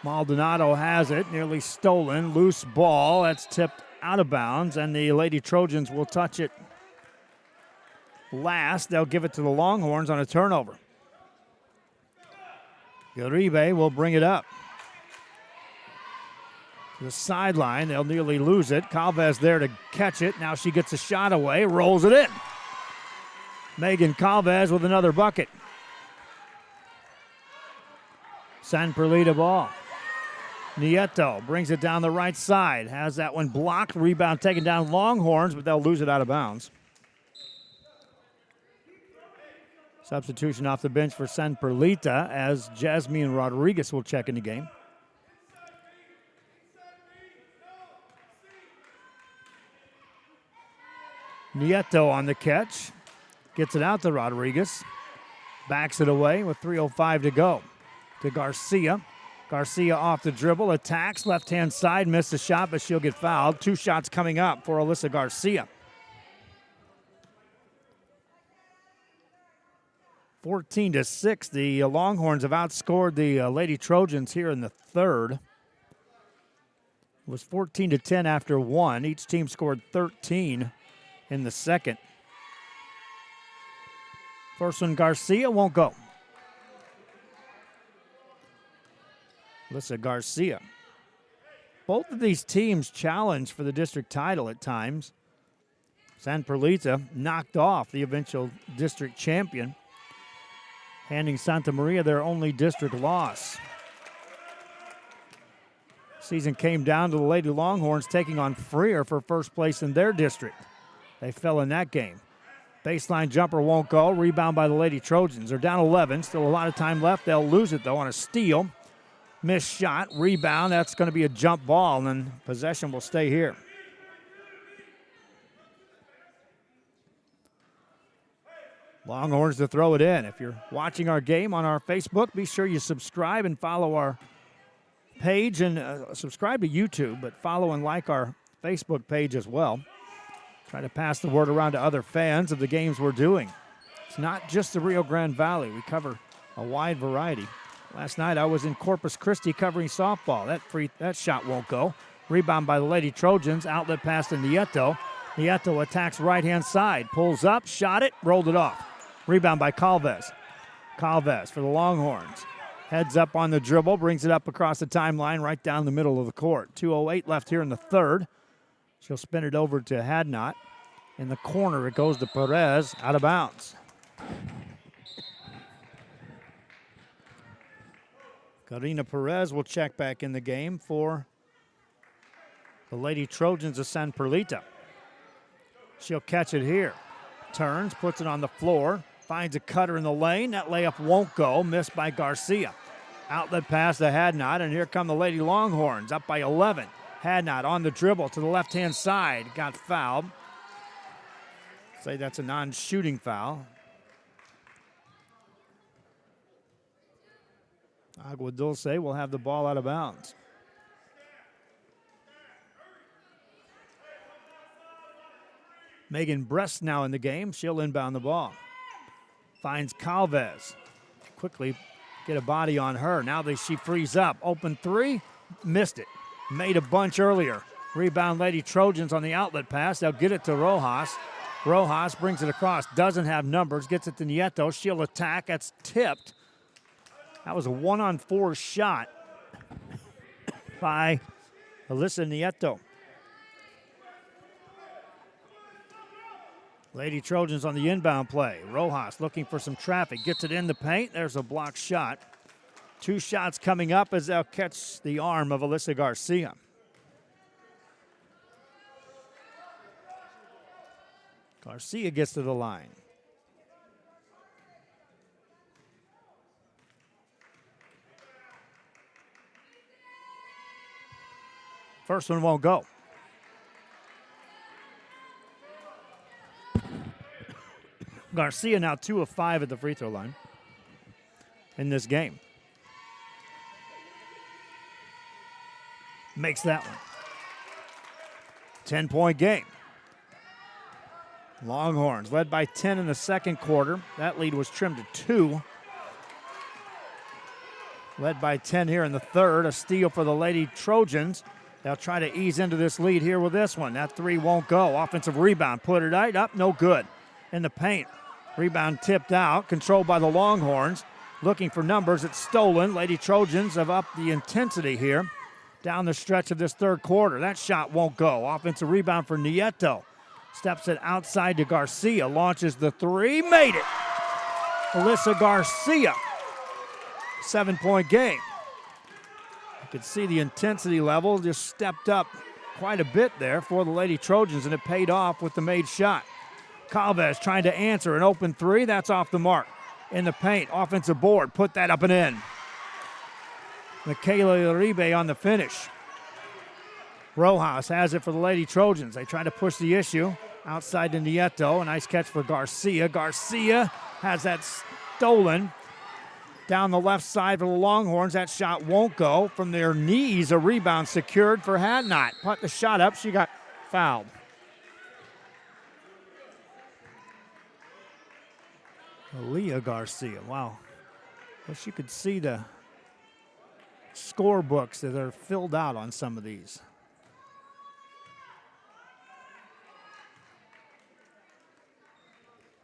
Maldonado has it, nearly stolen. Loose ball, that's tipped out of bounds, and the Lady Trojans will touch it last. They'll give it to the Longhorns on a turnover. Uribe will bring it up. The sideline, they'll nearly lose it. Calvez there to catch it. Now she gets a shot away, rolls it in. Megan Calvez with another bucket. San Perlita ball. Nieto brings it down the right side. Has that one blocked. Rebound taken down Longhorns, but they'll lose it out of bounds. Substitution off the bench for San Perlita as Jasmine Rodriguez will check in the game. Nieto on the catch. Gets it out to Rodriguez. Backs it away with 3:05 to go. To Garcia. Garcia off the dribble. Attacks. Left-hand side. Missed a shot, but she'll get fouled. 2 shots coming up for Alyssa Garcia. 14-6. The Longhorns have outscored the Lady Trojans here in the third. It was 14-10 after 1. Each team scored 13 in the second. First one, Garcia won't go. Alyssa Garcia. Both of these teams challenged for the district title at times. San Perlita knocked off the eventual district champion, handing Santa Maria their only district loss. Season came down to the Lady Longhorns taking on Freer for first place in their district. They fell in that game. Baseline jumper won't go. Rebound by the Lady Trojans. They're down 11. Still a lot of time left. They'll lose it, though, on a steal. Missed shot. Rebound. That's going to be a jump ball, and then possession will stay here. Longhorns to throw it in. If you're watching our game on our Facebook, be sure you subscribe and follow our page, and subscribe to YouTube, but follow and like our Facebook page as well. Try to pass the word around to other fans of the games we're doing. It's not just the Rio Grande Valley. We cover a wide variety. Last night I was in Corpus Christi covering softball. That shot won't go. Rebound by the Lady Trojans. Outlet pass to Nieto. Nieto attacks right-hand side. Pulls up, shot it, rolled it off. Rebound by Calvez. Calvez for the Longhorns. Heads up on the dribble, brings it up across the timeline right down the middle of the court. 2:08 left here in the third. She'll spin it over to Hadnot. In the corner, it goes to Perez, out of bounds. Karina Perez will check back in the game for the Lady Trojans of San Perlita. She'll catch it here. Turns, puts it on the floor. Finds a cutter in the lane. That layup won't go. Missed by Garcia. Outlet pass to Hadnot, and here come the Lady Longhorns, up by 11. Hadnot on the dribble to the left-hand side. Got fouled. Say that's a non-shooting foul. Agua Dulce will have the ball out of bounds. Megan Brest now in the game. She'll inbound the ball. Finds Calvez. Quickly get a body on her. Now she frees up. Open three. Missed it. Made a bunch earlier. Rebound Lady Trojans on the outlet pass. They'll get it to Rojas. Rojas brings it across. Doesn't have numbers. Gets it to Nieto. She'll attack. That's tipped. That was a 1-on-4 shot by Alyssa Nieto. Lady Trojans on the inbound play. Rojas looking for some traffic. Gets it in the paint. There's a blocked shot. 2 shots coming up as they'll catch the arm of Alyssa Garcia. Garcia gets to the line. First one won't go. Garcia now 2 of 5 at the free throw line in this game. Makes that one. 10-point game. Longhorns led by 10 in the second quarter. That lead was trimmed to 2. Led by 10 here in the third. A steal for the Lady Trojans. They'll try to ease into this lead here with this one. That 3 won't go. Offensive rebound. Put it right up. No good. In the paint. Rebound tipped out. Controlled by the Longhorns. Looking for numbers. It's stolen. Lady Trojans have upped the intensity here down the stretch of this third quarter. That shot won't go. Offensive rebound for Nieto. Steps it outside to Garcia. Launches the 3. Made it. Alyssa Garcia. 7-point game. You could see the intensity level just stepped up quite a bit there for the Lady Trojans, and it paid off with the made shot. Calvez trying to answer an open 3. That's off the mark. In the paint, offensive board. Put that up and in. Michaela Uribe on the finish. Rojas has it for the Lady Trojans. They try to push the issue outside to Nieto. A nice catch for Garcia. Garcia has that stolen down the left side for the Longhorns. That shot won't go. From their knees, a rebound secured for Hadnot. Put the shot up. She got fouled. Aaliyah Garcia. Wow. Wish you could see the scorebooks that are filled out on some of these.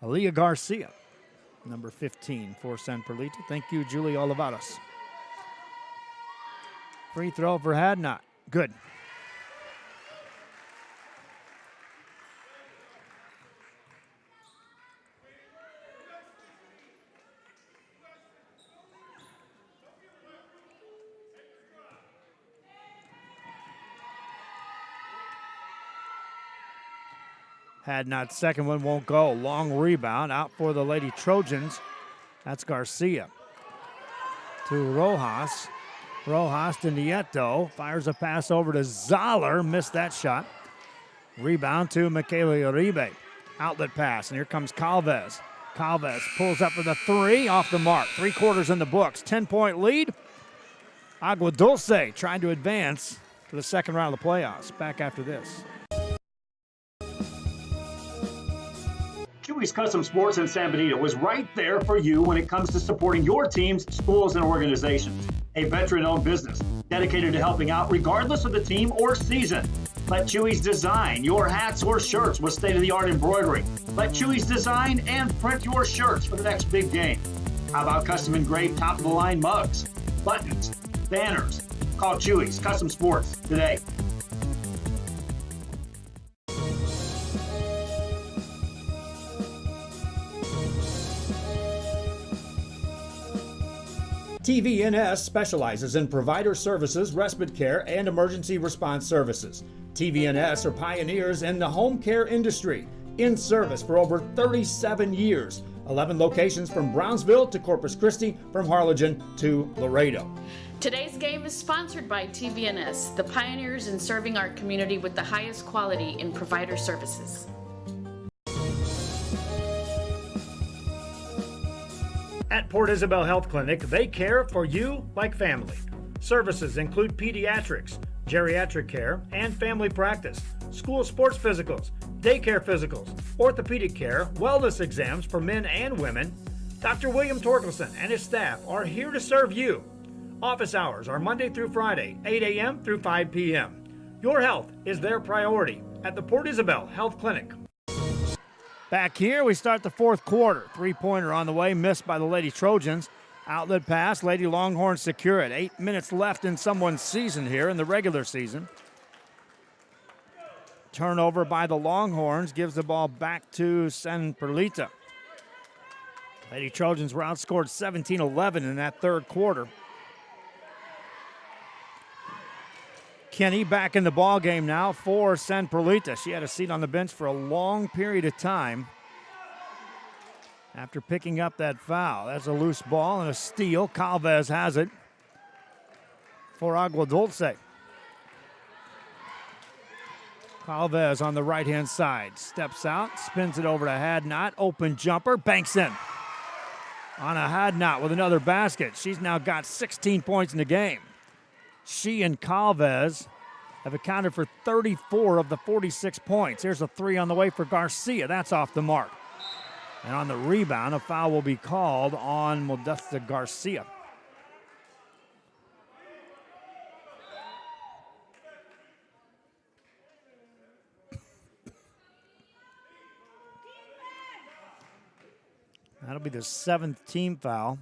Aaliyah Garcia, number 15 for San Perlita. Thank you, Julie Olivares. Free throw for Hadnot. Good. Hadnot's second one won't go. Long rebound out for the Lady Trojans. That's Garcia. To Rojas. Rojas to Nieto. Fires a pass over to Zoller. Missed that shot. Rebound to Michaela Uribe. Outlet pass, and here comes Calvez. Calves pulls up for the three, off the mark. 3/4 in the books. 10-point lead. Agua Dulce trying to advance to the second round of the playoffs. Back after this. Chewy's Custom Sports in San Benito was right there for you when it comes to supporting your teams, schools, and organizations. A veteran-owned business dedicated to helping out regardless of the team or season. Let Chewy's design your hats or shirts with state-of-the-art embroidery. Let Chewy's design and print your shirts for the next big game. How about custom engraved top-of-the-line mugs, buttons, banners? Call Chewy's Custom Sports today. TVNS specializes in provider services, respite care, and emergency response services. TVNS are pioneers in the home care industry, in service for over 37 years. 11 locations from Brownsville to Corpus Christi, from Harlingen to Laredo. Today's game is sponsored by TVNS, the pioneers in serving our community with the highest quality in provider services. At Port Isabel Health Clinic, they care for you like family. Services include pediatrics, geriatric care, and family practice, school sports physicals, daycare physicals, orthopedic care, wellness exams for men and women. Dr. William Torkelson and his staff are here to serve you. Office hours are Monday through Friday, 8 a.m. through 5 p.m. Your health is their priority at the Port Isabel Health Clinic. Back here, we start the fourth quarter. Three-pointer on the way, missed by the Lady Trojans. Outlet pass, Lady Longhorns secure it. 8 minutes left in someone's season here in the regular season. Turnover by the Longhorns gives the ball back to San Perlita. Lady Trojans were outscored 17-11 in that third quarter. Kenny back in the ball game now for San Perlita. She had a seat on the bench for a long period of time after picking up that foul. That's a loose ball and a steal. Calves has it for Agua Dulce. Calves on the right-hand side. Steps out, spins it over to Hadnot. Open jumper, banks in. On a Hadnot with another basket. She's now got 16 points in the game. She and Calves have accounted for 34 of the 46 points. Here's a three on the way for Garcia. That's off the mark. And on the rebound, a foul will be called on Modesta Garcia. That'll be the seventh team foul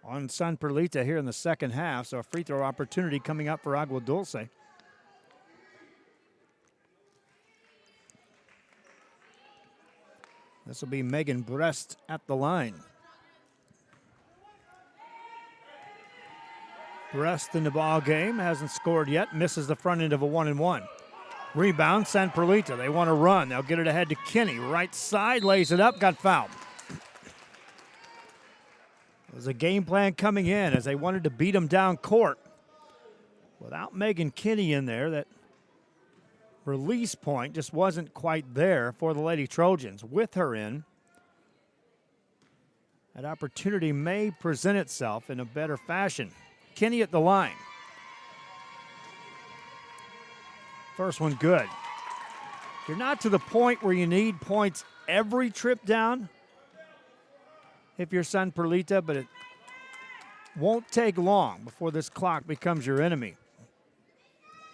on San Perlita here in the second half. So a free throw opportunity coming up for Agua Dulce. This will be Megan Brest at the line. Brest in the ball game, hasn't scored yet, misses the front end of a 1-and-1. Rebound, San Perlita. They want to run. They'll get it ahead to Kinney. Right side, lays it up, got fouled. There's a game plan coming in as they wanted to beat him down court. Without Megan Kinney in there, that release point just wasn't quite there for the Lady Trojans. With her in, that opportunity may present itself in a better fashion. Kinney at the line. First one good. You're not to the point where you need points every trip down if you're San Perlita, but it won't take long before this clock becomes your enemy.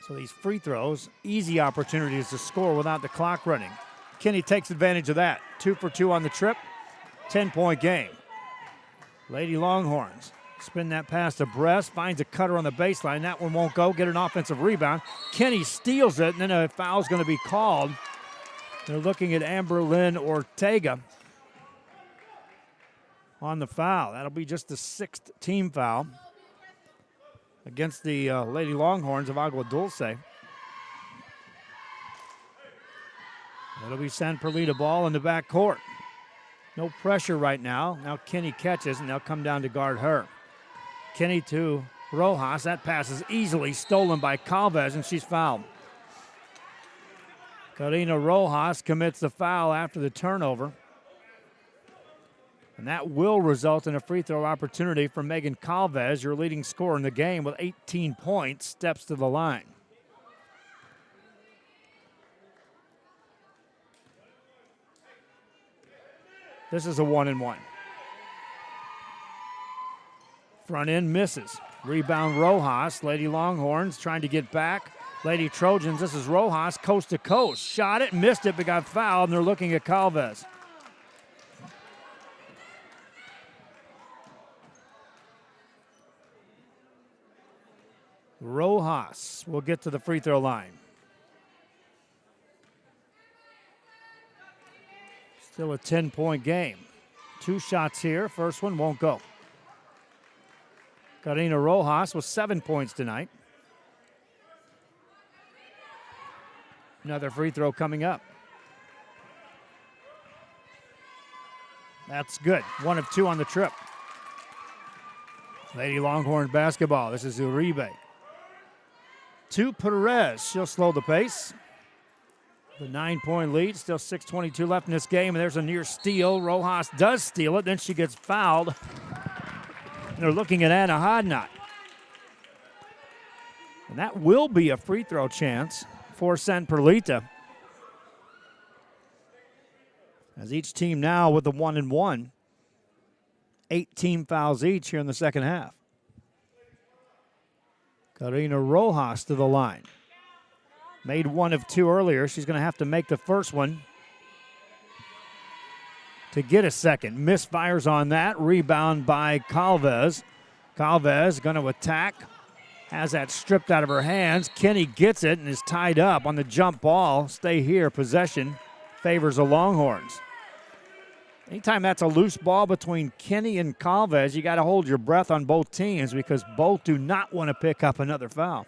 So these free throws, easy opportunities to score without the clock running. Kinney takes advantage of that. 2 for 2 on the trip, 10-point game. Lady Longhorns spin that pass to Brest, finds a cutter on the baseline. That one won't go, get an offensive rebound. Kinney steals it, and then a foul's going to be called. They're looking at Amber Lynn Ortega on the foul. That'll be just the 6th team foul against the Lady Longhorns of Agua Dulce. That'll be San Perlita ball in the backcourt. No pressure right now. Now Kinney catches, and they'll come down to guard her. Kinney to Rojas. That pass is easily stolen by Calves, and she's fouled. Karina Rojas commits the foul after the turnover. And that will result in a free throw opportunity for Megan Calvez, your leading scorer in the game with 18 points, steps to the line. This is a 1-and-1. Front end misses. Rebound Rojas. Lady Longhorns trying to get back. Lady Trojans, this is Rojas, coast to coast. Shot it, missed it, but got fouled, and they're looking at Calvez. Rojas will get to the free throw line. Still a 10-point game. 2 shots here. First one won't go. Karina Rojas with 7 points tonight. Another free throw coming up. That's good. 1 of 2 on the trip. Lady Longhorns basketball. This is Uribe. To Perez. She'll slow the pace. The 9-point lead. Still 6:22 left in this game. And there's a near steal. Rojas does steal it. Then she gets fouled. They're looking at Anna Hodnot. And that will be a free throw chance for San Perlita. As each team now with the 1-and-1. 8 team fouls each here in the second half. Karina Rojas to the line. Made 1 of 2 earlier. She's going to have to make the first one to get a second. Misfires on that. Rebound by Calvez. Calvez going to attack. Has that stripped out of her hands. Kenny gets it and is tied up on the jump ball. Stay here. Possession favors the Longhorns. Anytime that's a loose ball between Kenny and Calvez, you got to hold your breath on both teams because both do not want to pick up another foul.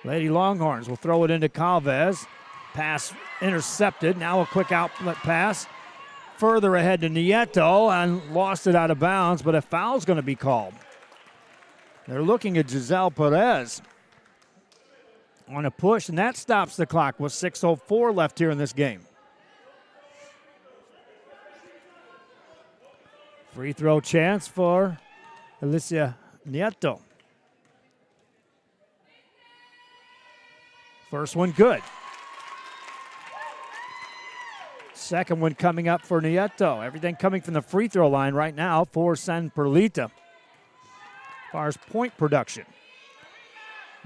Lady Longhorns will throw it into Calvez. Pass intercepted. Now a quick outlet pass. Further ahead to Nieto and lost it out of bounds, but a foul's going to be called. They're looking at Giselle Perez on a push, and that stops the clock with 6:04 left here in this game. Free throw chance for Alicia Nieto. First one good. Second one coming up for Nieto. Everything coming from the free throw line right now for San Perlita. As far as point production.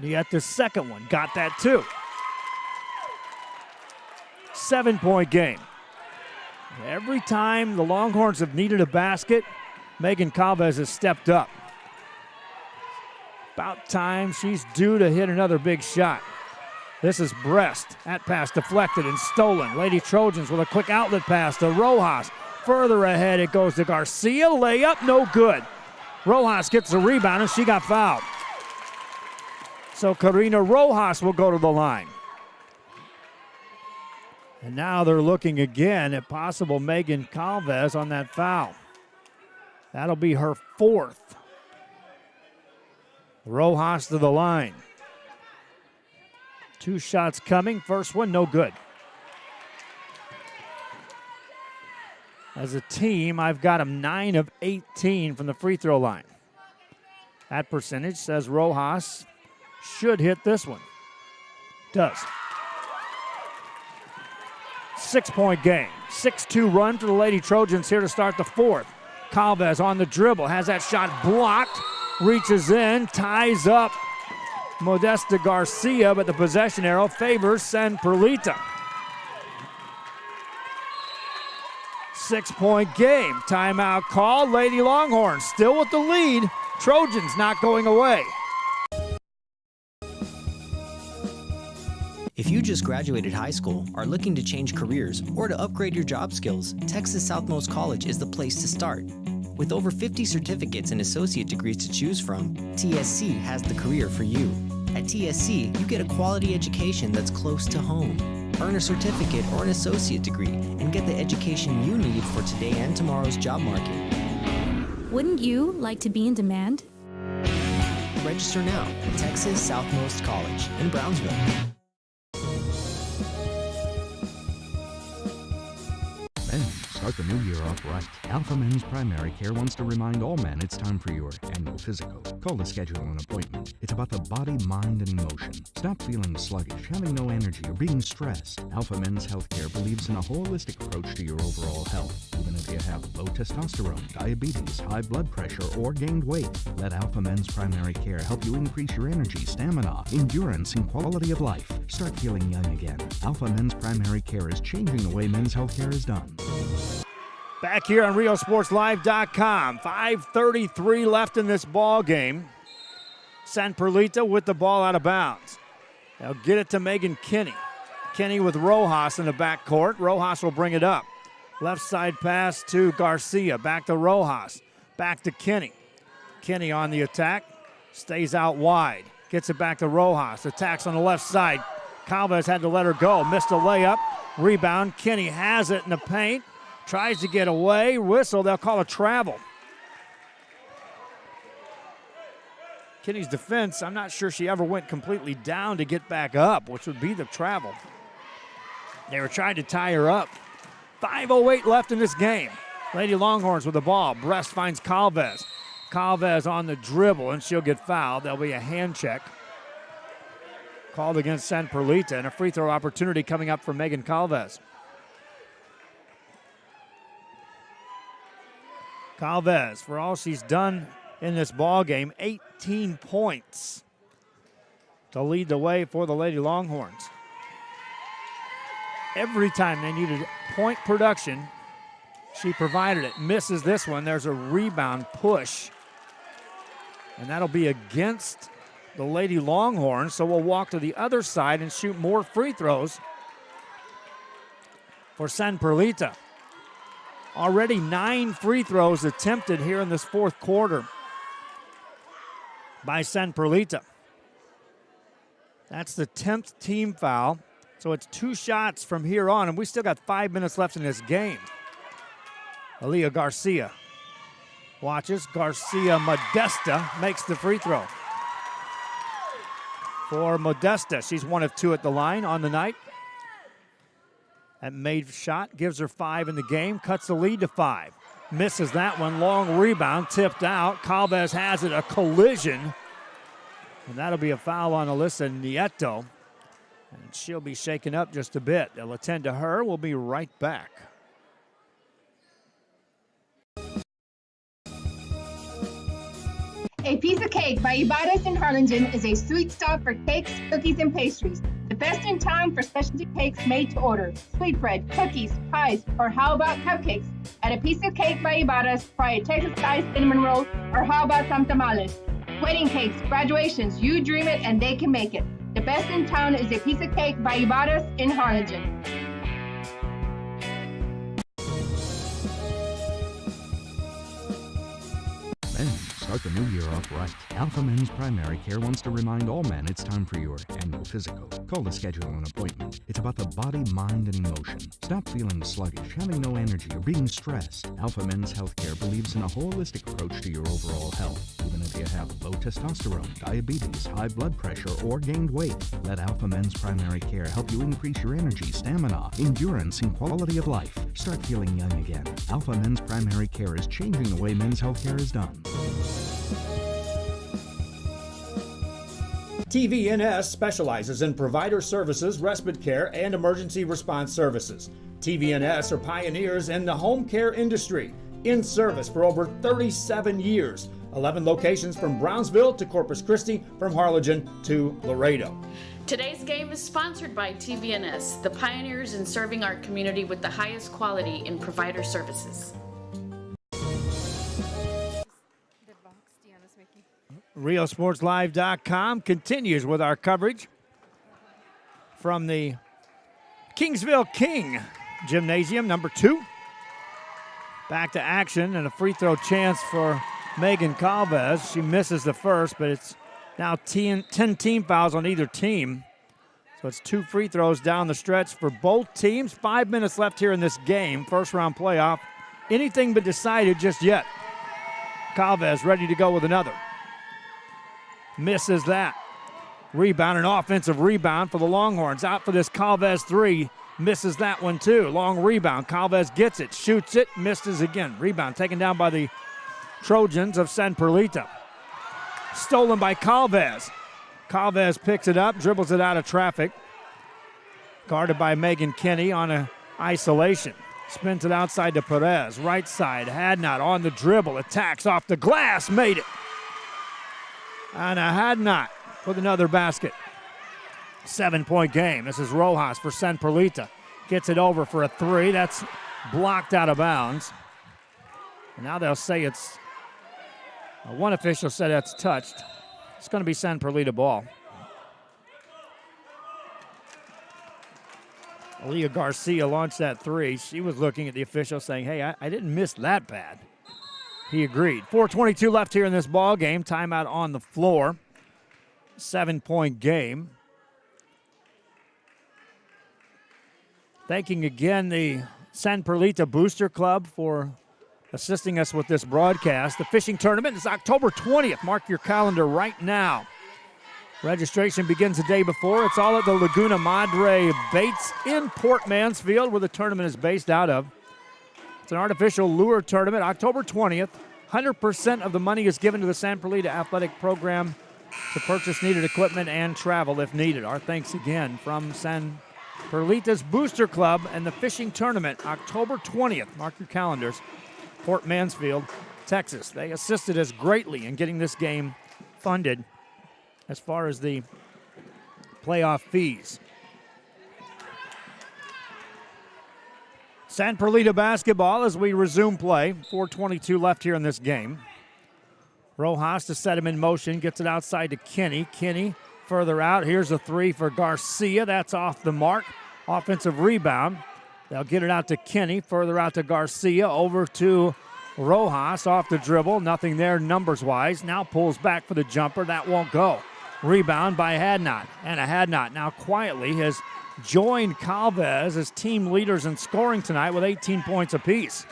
Nieto's second one. Got that too. 7-point game. Every time the Longhorns have needed a basket, Megan Calvez has stepped up. About time she's due to hit another big shot. This is Brest. That pass deflected and stolen. Lady Trojans with a quick outlet pass to Rojas. Further ahead it goes to Garcia. Layup, no good. Rojas gets the rebound and she got fouled. So Karina Rojas will go to the line. And now they're looking again at possible Megan Calvez on that foul. That'll be her 4th. Rojas to the line. 2 shots coming. First one, no good. As a team, I've got them 9 of 18 from the free throw line. That percentage says Rojas should hit this one. Does. 6-point game. 6-2 run for the Lady Trojans here to start the 4th. Calvez on the dribble. Has that shot blocked. Reaches in. Ties up Modesta Garcia, but the possession arrow favors San Perlita. 6-point game. Timeout call. Lady Longhorns still with the lead. Trojans not going away. If you just graduated high school, are looking to change careers, or to upgrade your job skills, Texas Southmost College is the place to start. With over 50 certificates and associate degrees to choose from, TSC has the career for you. At TSC, you get a quality education that's close to home. Earn a certificate or an associate degree and get the education you need for today and tomorrow's job market. Wouldn't you like to be in demand? Register now at Texas Southmost College in Brownsville. start the new year off right. Alpha Men's Primary Care wants to remind all men it's time for your annual physical. Call to schedule an appointment. It's about the body, mind, and emotion. Stop feeling sluggish, having no energy, or being stressed. Alpha Men's Healthcare believes in a holistic approach to your overall health. Even if you have low testosterone, diabetes, high blood pressure, or gained weight, let Alpha Men's Primary Care help you increase your energy, stamina, endurance, and quality of life. Start feeling young again. Alpha Men's Primary Care is changing the way men's healthcare is done. Back here on RioSportsLive.com, 5:33 left in this ball game. San Perlita with the ball out of bounds. They'll get it to Megan Kinney. Kinney with Rojas in the backcourt. Rojas will bring it up. Left side pass to Garcia. Back to Rojas. Back to Kinney. Kinney on the attack. Stays out wide. Gets it back to Rojas. Attacks on the left side. Calvez had to let her go. Missed a layup. Rebound. Kinney has it in the paint. Tries to get away. Whistle. They'll call a travel. Kinney's defense, I'm not sure she ever went completely down to get back up, which would be the travel. They were trying to tie her up. 5:08 left in this game. Lady Longhorns with the ball. Brest finds Calvez. Calvez on the dribble, and she'll get fouled. There'll be a hand check called against San Perlita, and a free throw opportunity coming up for Megan Calvez. Calvez, for all she's done in this ball game, 18 points to lead the way for the Lady Longhorns. Every time they needed point production, she provided it. Misses this one. There's a rebound push, and that'll be against the Lady Longhorns, so we'll walk to the other side and shoot more free throws for San Perlita. Already 9 free throws attempted here in this fourth quarter by San Perlita. That's the 10th team foul. So it's 2 shots from here on, and we still got 5 minutes left in this game. Aaliyah Garcia watches. Garcia Modesta makes the free throw. For Modesta, she's 1 of 2 at the line on the night. That made shot gives her 5 in the game, cuts the lead to 5. Misses that one, long rebound, tipped out. Calvez has it, a collision. And that'll be a foul on Alyssa Nieto. And she'll be shaken up just a bit. They'll attend to her. We'll be right back. A Piece of Cake by Ibarras in Harlingen is a sweet stop for cakes, cookies, and pastries. The best in town for specialty cakes made to order. Sweetbread, cookies, pies, or how about cupcakes? At A Piece of Cake by Ibarras, try a Texas-style cinnamon roll, or how about some tamales? Wedding cakes, graduations, you dream it and they can make it. The best in town is A Piece of Cake by Ibarras in Harlingen. Men, start the new year off right. Alpha Men's Primary Care wants to remind all men it's time for your annual physical. Call to schedule an appointment. It's about the body, mind, and emotion. Stop feeling sluggish, having no energy, or being stressed. Alpha Men's Healthcare believes in a holistic approach to your overall health. Even if you have low testosterone, diabetes, high blood pressure, or gained weight, let Alpha Men's Primary Care help you increase your energy, stamina, endurance, and quality of life. Start feeling young again. Alpha Men's Primary Care is changing the way men's healthcare is done. TVNS specializes in provider services, respite care, and emergency response services. TVNS are pioneers in the home care industry, in service for over 37 years. 11 locations from Brownsville to Corpus Christi, from Harlingen to Laredo. Today's game is sponsored by TVNS, the pioneers in serving our community with the highest quality in provider services. RioSportsLive.com continues with our coverage from the Kingsville King Gymnasium, number 2. Back to action and a free throw chance for Megan Calvez. She misses the first, but it's now 10 team fouls on either team. So it's 2 free throws down the stretch for both teams. 5 minutes left here in this game, first round playoff. Anything but decided just yet. Calvez ready to go with another. Misses that. Rebound, an offensive rebound for the Longhorns. Out for this Calvez 3. Misses that one too. Long rebound. Calvez gets it, shoots it, misses again. Rebound taken down by the Trojans of San Perlita. Stolen by Calvez. Calvez picks it up, dribbles it out of traffic. Guarded by Megan Kinney on an isolation. Spins it outside to Perez. Right side, Hadnot on the dribble. Attacks off the glass, made it. And a Hadnot with another basket. 7-point game. This is Rojas for San Perlita. Gets it over for a three. That's blocked out of bounds. And now they'll say it's, one official said that's touched. It's going to be San Perlita ball. Aaliyah Garcia launched that three. She was looking at the official saying, hey, I didn't miss that bad. He agreed. 4:22 left here in this ball game. Timeout on the floor. 7-point game. Thanking again the San Perlita Booster Club for assisting us with this broadcast. The fishing tournament is October 20th. Mark your calendar right now. Registration begins the day before. It's all at the Laguna Madre Baits in Port Mansfield, where the tournament is based out of. It's an artificial lure tournament, October 20th. 100% of the money is given to the San Perlita Athletic Program to purchase needed equipment and travel if needed. Our thanks again from San Perlita's Booster Club and the fishing tournament, October 20th. Mark your calendars. Port Mansfield, Texas. They assisted us greatly in getting this game funded as far as the playoff fees. San Perlita basketball as we resume play. 4:22 left here in this game. Rojas to set him in motion, gets it outside to Kinney. Kinney further out. Here's a three for Garcia. That's off the mark. Offensive rebound. They'll get it out to Kinney, further out to Garcia, over to Rojas off the dribble. Nothing there numbers-wise. Now pulls back for the jumper. That won't go. Rebound by Hadnot. And a Hadnot now quietly has joined Calvez as team leaders in scoring tonight with 18 points apiece.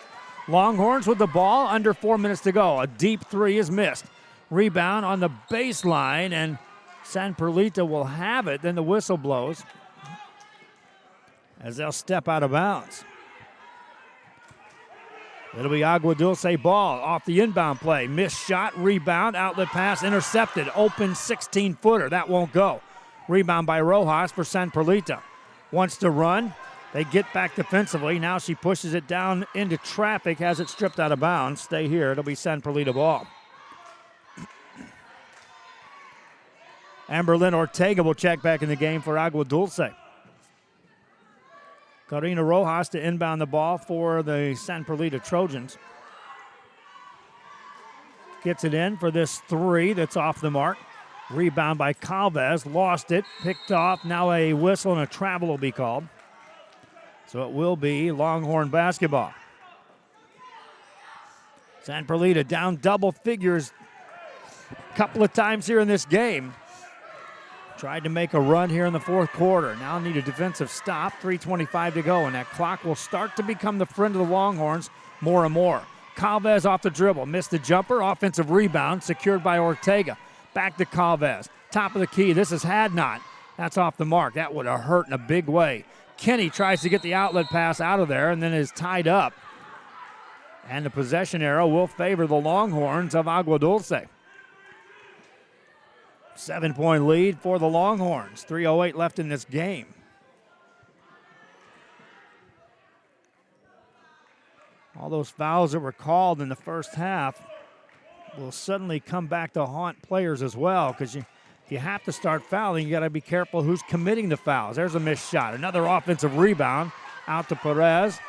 Longhorns with the ball, under 4 minutes to go. A deep three is missed. Rebound on the baseline, and San Perlita will have it. Then the whistle blows as they'll step out of bounds. It'll be Agua Dulce ball off the inbound play. Missed shot, rebound, outlet pass, intercepted. Open 16-footer. That won't go. Rebound by Rojas for San Perlita. Wants to run. They get back defensively. Now she pushes it down into traffic, has it stripped out of bounds. Stay here. It'll be San Perlita ball. Amberlynn Ortega will check back in the game for Agua Dulce. Karina Rojas to inbound the ball for the San Perlita Trojans. Gets it in for this three that's off the mark. Rebound by Calvez. Lost it. Picked off. Now a whistle and a travel will be called. So it will be Longhorn basketball. San Perlita down double figures a couple of times here in this game. Tried to make a run here in the fourth quarter. Now need a defensive stop. 3:25 to go, and that clock will start to become the friend of the Longhorns more and more. Calvez off the dribble. Missed the jumper. Offensive rebound secured by Ortega. Back to Calvez. Top of the key. This is Hadnot. That's off the mark. That would have hurt in a big way. Kinney tries to get the outlet pass out of there and then is tied up. And the possession arrow will favor the Longhorns of Agua Dulce. 7-point lead for the Longhorns. 3:08 left in this game. All those fouls that were called in the first half will suddenly come back to haunt players as well, because you have to start fouling. You got to be careful who's committing the fouls. There's a missed shot. Another offensive rebound out to Perez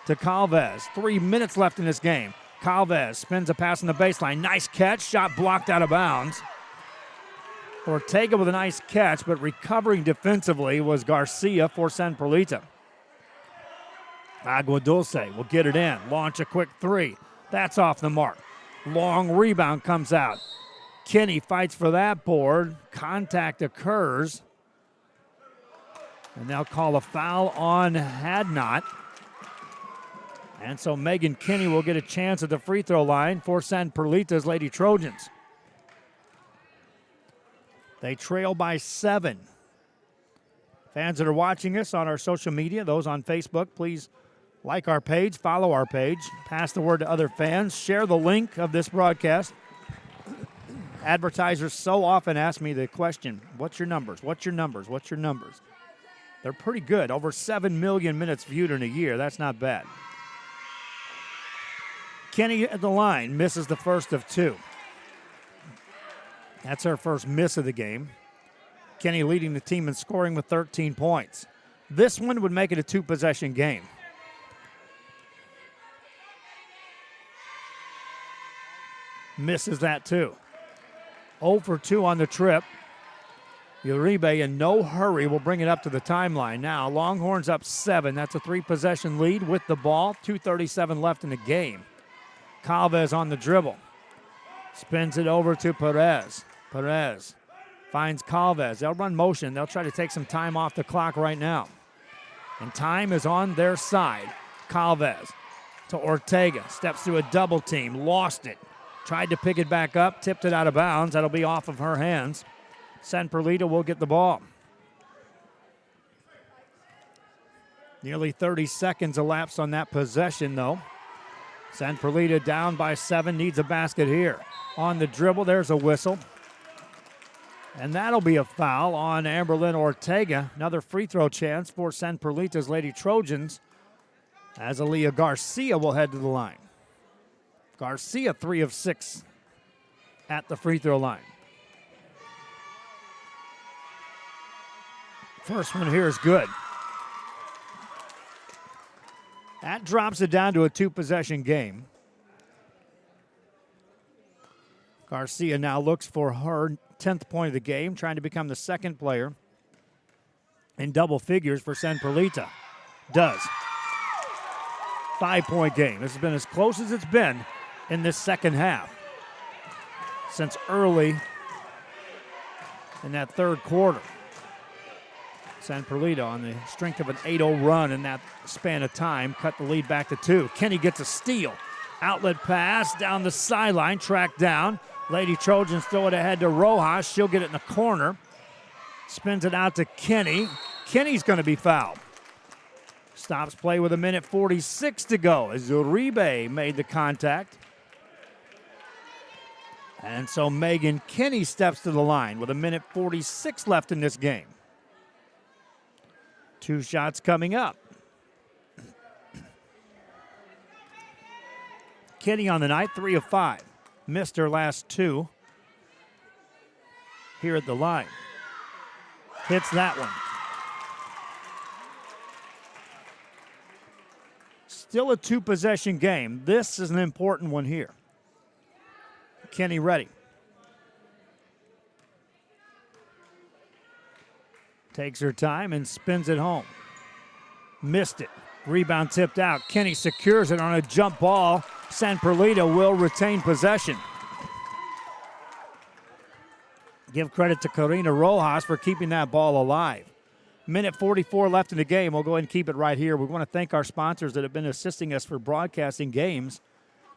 to Calvez. 3 minutes left in this game. Calvez spins a pass on the baseline. Nice catch. Shot blocked out of bounds. Ortega with a nice catch, but recovering defensively was Garcia for San Perlita. Agua Dulce will get it in. Launch a quick three. That's off the mark. Long rebound comes out. Kinney fights for that board. Contact occurs. And they'll call a foul on Hadnot. And so Megan Kinney will get a chance at the free throw line for San Perlita's Lady Trojans. They trail by 7. Fans that are watching us on our social media, those on Facebook, please like our page, follow our page, pass the word to other fans, share the link of this broadcast. Advertisers so often ask me the question, what's your numbers? What's your numbers? What's your numbers? They're pretty good. Over 7 million minutes viewed in a year. That's not bad. Kenny at the line misses the first of two. That's our first miss of the game. Kenny leading the team in scoring with 13 points. This one would make it a two-possession game. Misses that too. 0 for 2 on the trip. Uribe in no hurry will bring it up to the timeline. Now Longhorns up 7. That's a 3-possession lead with the ball. 2:37 left in the game. Calvez on the dribble. Spins it over to Perez. Perez finds Calvez. They'll run motion. They'll try to take some time off the clock right now. And time is on their side. Calvez to Ortega. Steps through a double team. Lost it. Tried to pick it back up. Tipped it out of bounds. That'll be off of her hands. San Perlita will get the ball. Nearly 30 seconds elapsed on that possession, though. San Perlita down by 7. Needs a basket here. On the dribble, there's a whistle. And that'll be a foul on Amberlynn Ortega. Another free throw chance for San Perlita's Lady Trojans as Aaliyah Garcia will head to the line. Garcia 3 of 6 at the free throw line. First one here is good. That drops it down to a 2-possession game. Garcia now looks for her 10th point of the game, trying to become the second player in double figures for San Perlita. Does. 5-point game. This has been as close as it's been in this second half since early in that third quarter. San Perlita on the strength of an 8-0 run in that span of time cut the lead back to 2. Kenny gets a steal. Outlet pass down the sideline, tracked down. Lady Trojans throw it ahead to Rojas. She'll get it in the corner. Spins it out to Kenny. Kenny's going to be fouled. Stops play with 1:46 to go as Uribe made the contact. And so Megan Kenny steps to the line with 1:46 left in this game. 2 shots coming up. Kenny on the night, 3 of 5. Missed her last 2 here at the line. Hits that one. Still a 2-possession game. This is an important one here. Kenny ready. Takes her time and spins it home. Missed it. Rebound tipped out. Kenny secures it on a jump ball. San Perlita will retain possession. Give credit to Karina Rojas for keeping that ball alive. 1:44 left in the game. We'll go ahead and keep it right here. We want to thank our sponsors that have been assisting us for broadcasting games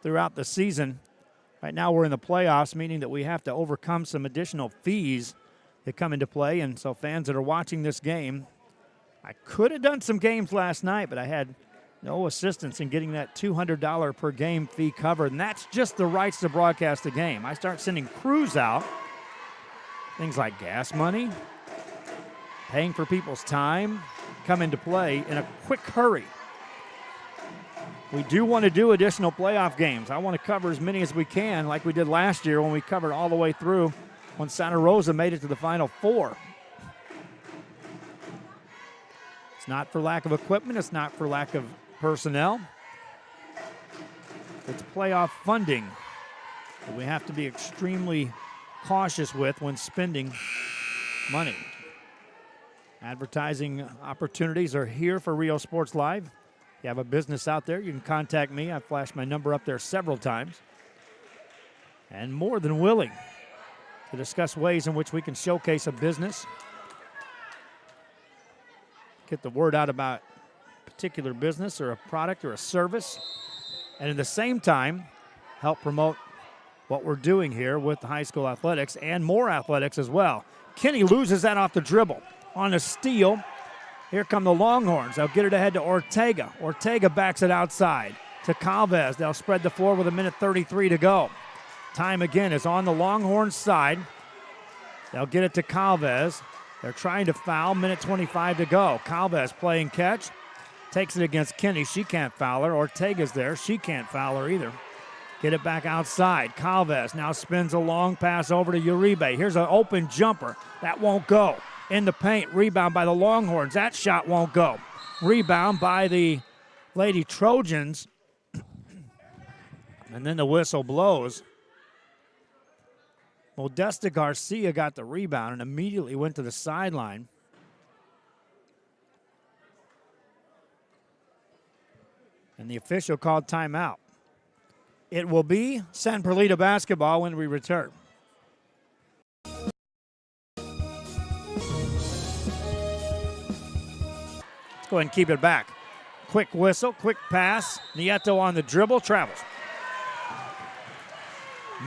throughout the season. Right now we're in the playoffs, meaning that we have to overcome some additional fees that come into play. And so fans that are watching this game, I could have done some games last night, but I had no assistance in getting that $200 per game fee covered. And that's just the rights to broadcast the game. I start sending crews out. Things like gas money, paying for people's time come into play in a quick hurry. We do want to do additional playoff games. I want to cover as many as we can, like we did last year when we covered all the way through when Santa Rosa made it to the Final Four. It's not for lack of equipment. It's not for lack of personnel. It's playoff funding that we have to be extremely cautious with when spending money. Advertising opportunities are here for Rio Sports Live. If you have a business out there, you can contact me. I've flashed my number up there several times. And more than willing to discuss ways in which we can showcase a business, get the word out about a particular business or a product or a service, and at the same time, help promote what we're doing here with the high school athletics and more athletics as well. Kenny loses that off the dribble. On a steal, Here come the Longhorns. They'll get it ahead to Ortega. Ortega backs it outside to Calvez. They'll spread the floor with 1:33 to go. Time again is on the Longhorns side. They'll get it to Calvez. They're trying to foul. 1:25 to go. Calvez playing catch. Takes it against Kinney. She can't foul her. Ortega's there. She can't foul her either. Get it back outside. Calvez now spins a long pass over to Uribe. Here's an open jumper. That won't go. In the paint. Rebound by the Longhorns. That shot won't go. Rebound by the Lady Trojans. And then the whistle blows. Modesta Garcia got the rebound and immediately went to the sideline. And the official called timeout. It will be San Perlita basketball when we return. Let's go ahead and keep it back. Quick whistle, quick pass. Nieto on the dribble, travels.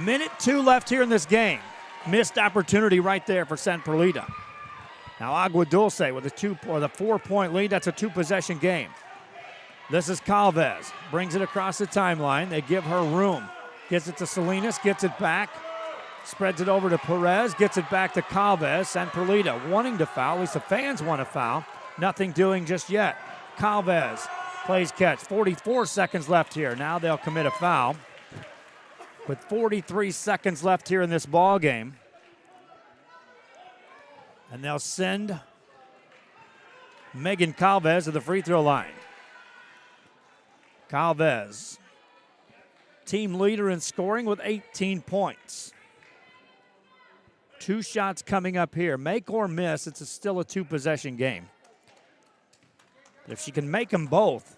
1:02 left here in this game. Missed opportunity right there for San Perlita. Now Agua Dulce with a 4-point lead. That's a 2-possession game. This is Calvez. Brings it across the timeline. They give her room. Gets it to Salinas. Gets it back. Spreads it over to Perez. Gets it back to Calvez. San Perlita wanting to foul. At least the fans want to foul. Nothing doing just yet. Calvez plays catch. 44 seconds left here. Now they'll commit a foul. With 43 seconds left here in this ball game. And they'll send Megan Calvez to the free throw line. Calvez, team leader in scoring with 18 points. 2 shots coming up here. Make or miss, it's still a 2-possession game. If she can make them both,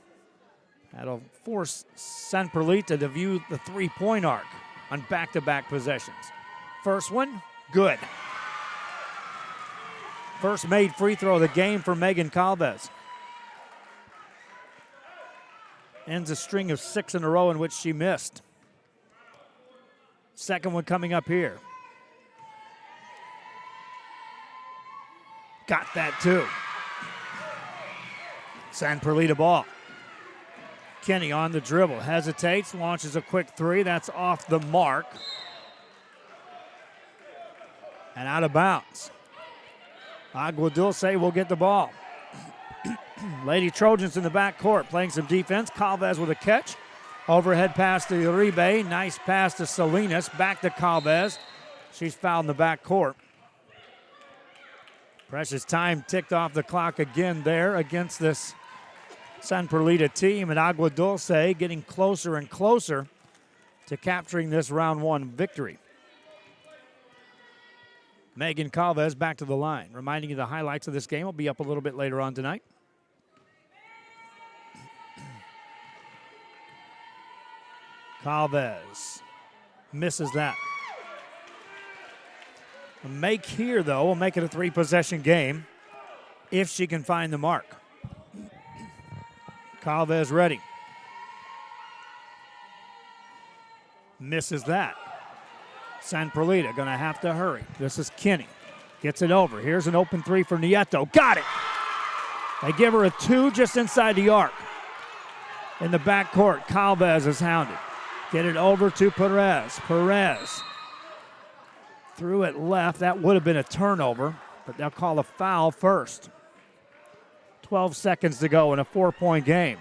that'll force San Perlita to view the 3-point arc on back-to-back possessions. First one, good. First made free throw of the game for Megan Calvez. Ends a string of 6 in a row in which she missed. Second one coming up here. Got that too. San Perlita ball. Kenny on the dribble, hesitates, launches a quick 3. That's off the mark. And out of bounds. Agua Dulce will get the ball. Lady Trojans in the backcourt playing some defense. Calvez with a catch. Overhead pass to Uribe. Nice pass to Salinas. Back to Calvez. She's fouled in the backcourt. Precious time ticked off the clock again there against this San Perlita team. And Agua Dulce getting closer and closer to capturing this round 1 victory. Megan Calvez back to the line. Reminding you the highlights of this game will be up a little bit later on tonight. Calvez misses that. A make here, though, will make it a 3-possession game if she can find the mark. Calvez ready. Misses that. San Perlita going to have to hurry. This is Kinney. Gets it over. Here's an open 3 for Nieto. Got it! They give her a 2 just inside the arc. In the backcourt, Calvez is hounded. Get it over to Perez. Perez threw it left. That would have been a turnover, but they'll call a foul first. 12 seconds to go in a 4-point game.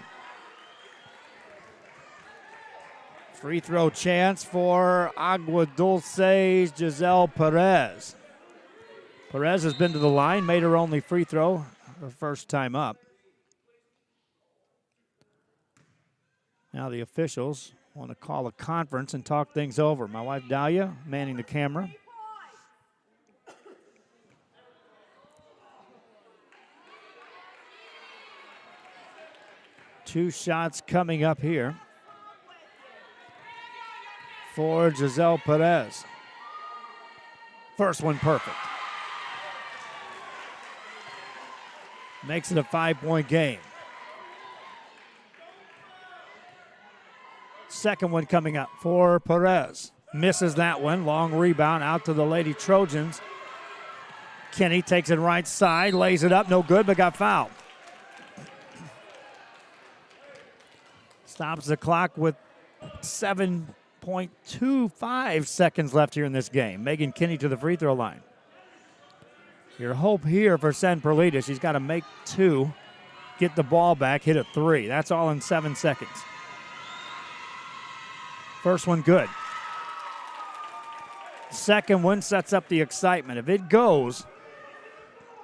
Free throw chance for Agua Dulce's Giselle Perez. Perez has been to the line, made her only free throw her first time up. Now the officials want to call a conference and talk things over. My wife Dahlia manning the camera. Two shots coming up here for Giselle Perez. First one perfect. Makes it a 5-point game. Second one coming up for Perez. Misses that one. Long rebound out to the Lady Trojans. Kenny takes it right side, lays it up. No good, but got fouled. Stops the clock with 7.25 seconds left here in this game. Megan Kinney to the free throw line. Your hope here for San Perlita, she's got to make 2, get the ball back, hit a 3. That's all in 7 seconds. First one good. Second one sets up the excitement. If it goes,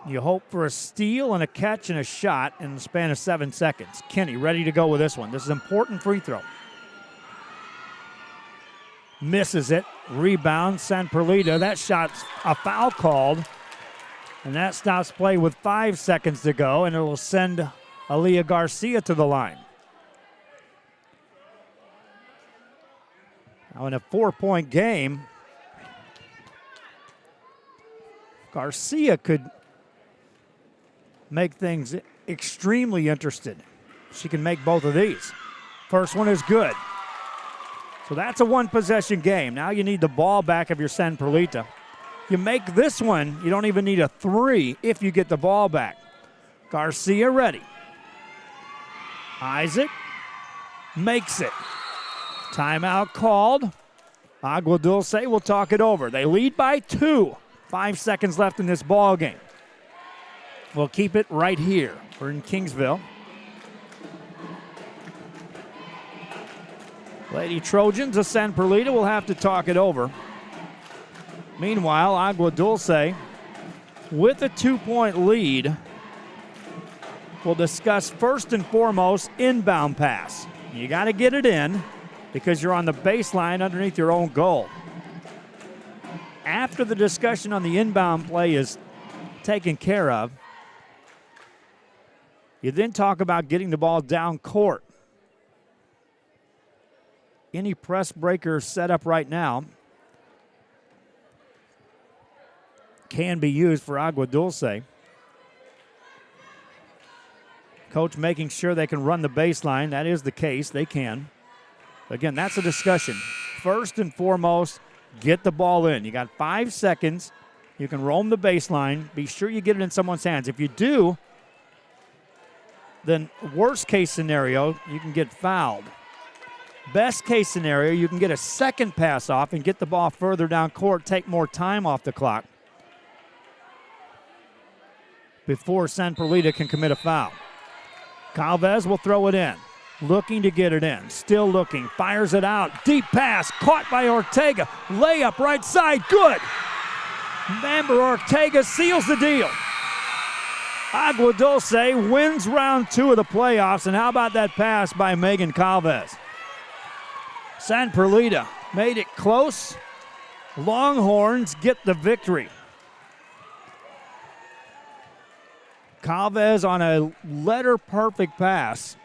you hope for a steal and a catch and a shot in the span of 7 seconds. Kinney ready to go with this one. This is an important free throw. Misses it. Rebound, San Perlita. That shot's a foul called. And that stops play with 5 seconds to go, and it'll send Aaliyah Garcia to the line. Now in a 4-point game, Garcia could make things extremely interested. She can make both of these. First one is good. So that's a one-possession game. Now you need the ball back of your San Perlita. You make this one, you don't even need a 3 if you get the ball back. Garcia ready. Eyes it. Makes it. Timeout called. Agua Dulce will talk it over. They lead by 2. 5 seconds left in this ball game. We'll keep it right here. We're in Kingsville. Lady Trojans of San Perlita will have to talk it over. Meanwhile, Agua Dulce, with a 2-point lead, will discuss first and foremost inbound pass. You got to get it in because you're on the baseline underneath your own goal. After the discussion on the inbound play is taken care of, you then talk about getting the ball down court. Any press breaker set up right now can be used for Agua Dulce. Coach making sure they can run the baseline. That is the case. They can. Again, that's a discussion. First and foremost, get the ball in. You got 5 seconds. You can roam the baseline. Be sure you get it in someone's hands. If you do, then worst case scenario, you can get fouled. Best case scenario, you can get a second pass off and get the ball further down court, take more time off the clock before San Perlita can commit a foul. Calvez will throw it in, looking to get it in, still looking, fires it out, deep pass, caught by Ortega, layup right side, good. Amber Ortega seals the deal. Agua Dulce wins round 2 of the playoffs, and how about that pass by Megan Calvez? San Perlita made it close. Longhorns get the victory. Calvez on a letter-perfect pass.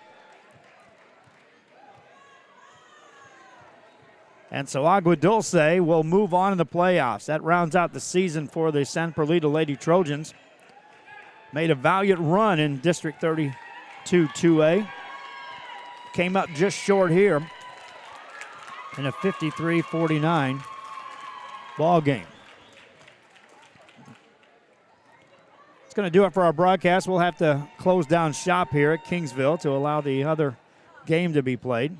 And so Agua Dulce will move on in the playoffs. That rounds out the season for the San Perlita Lady Trojans. Made a valiant run in District 32 2A. Came up just short here in a 53-49 ball game. It's going to do it for our broadcast. We'll have to close down shop here at Kingsville to allow the other game to be played.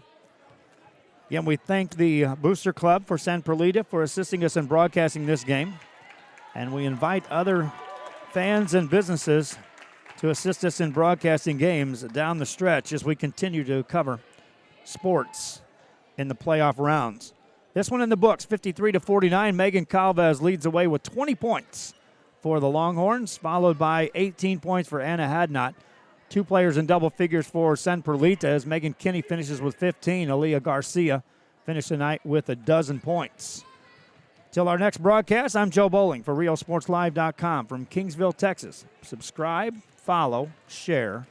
Again, we thank the Booster Club for San Perlita for assisting us in broadcasting this game. And we invite other fans and businesses to assist us in broadcasting games down the stretch as we continue to cover sports in the playoff rounds. This one in the books, 53-49. Megan Calvez leads away with 20 points for the Longhorns, followed by 18 points for Anna Hadnot. 2 players in double figures for San Perlita as Megan Kinney finishes with 15. Aaliyah Garcia finished the night with 12 points. Till our next broadcast, I'm Joe Bowling for RioSportsLive.com from Kingsville, Texas. Subscribe, follow, share,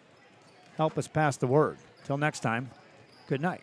help us pass the word. Till next time, good night.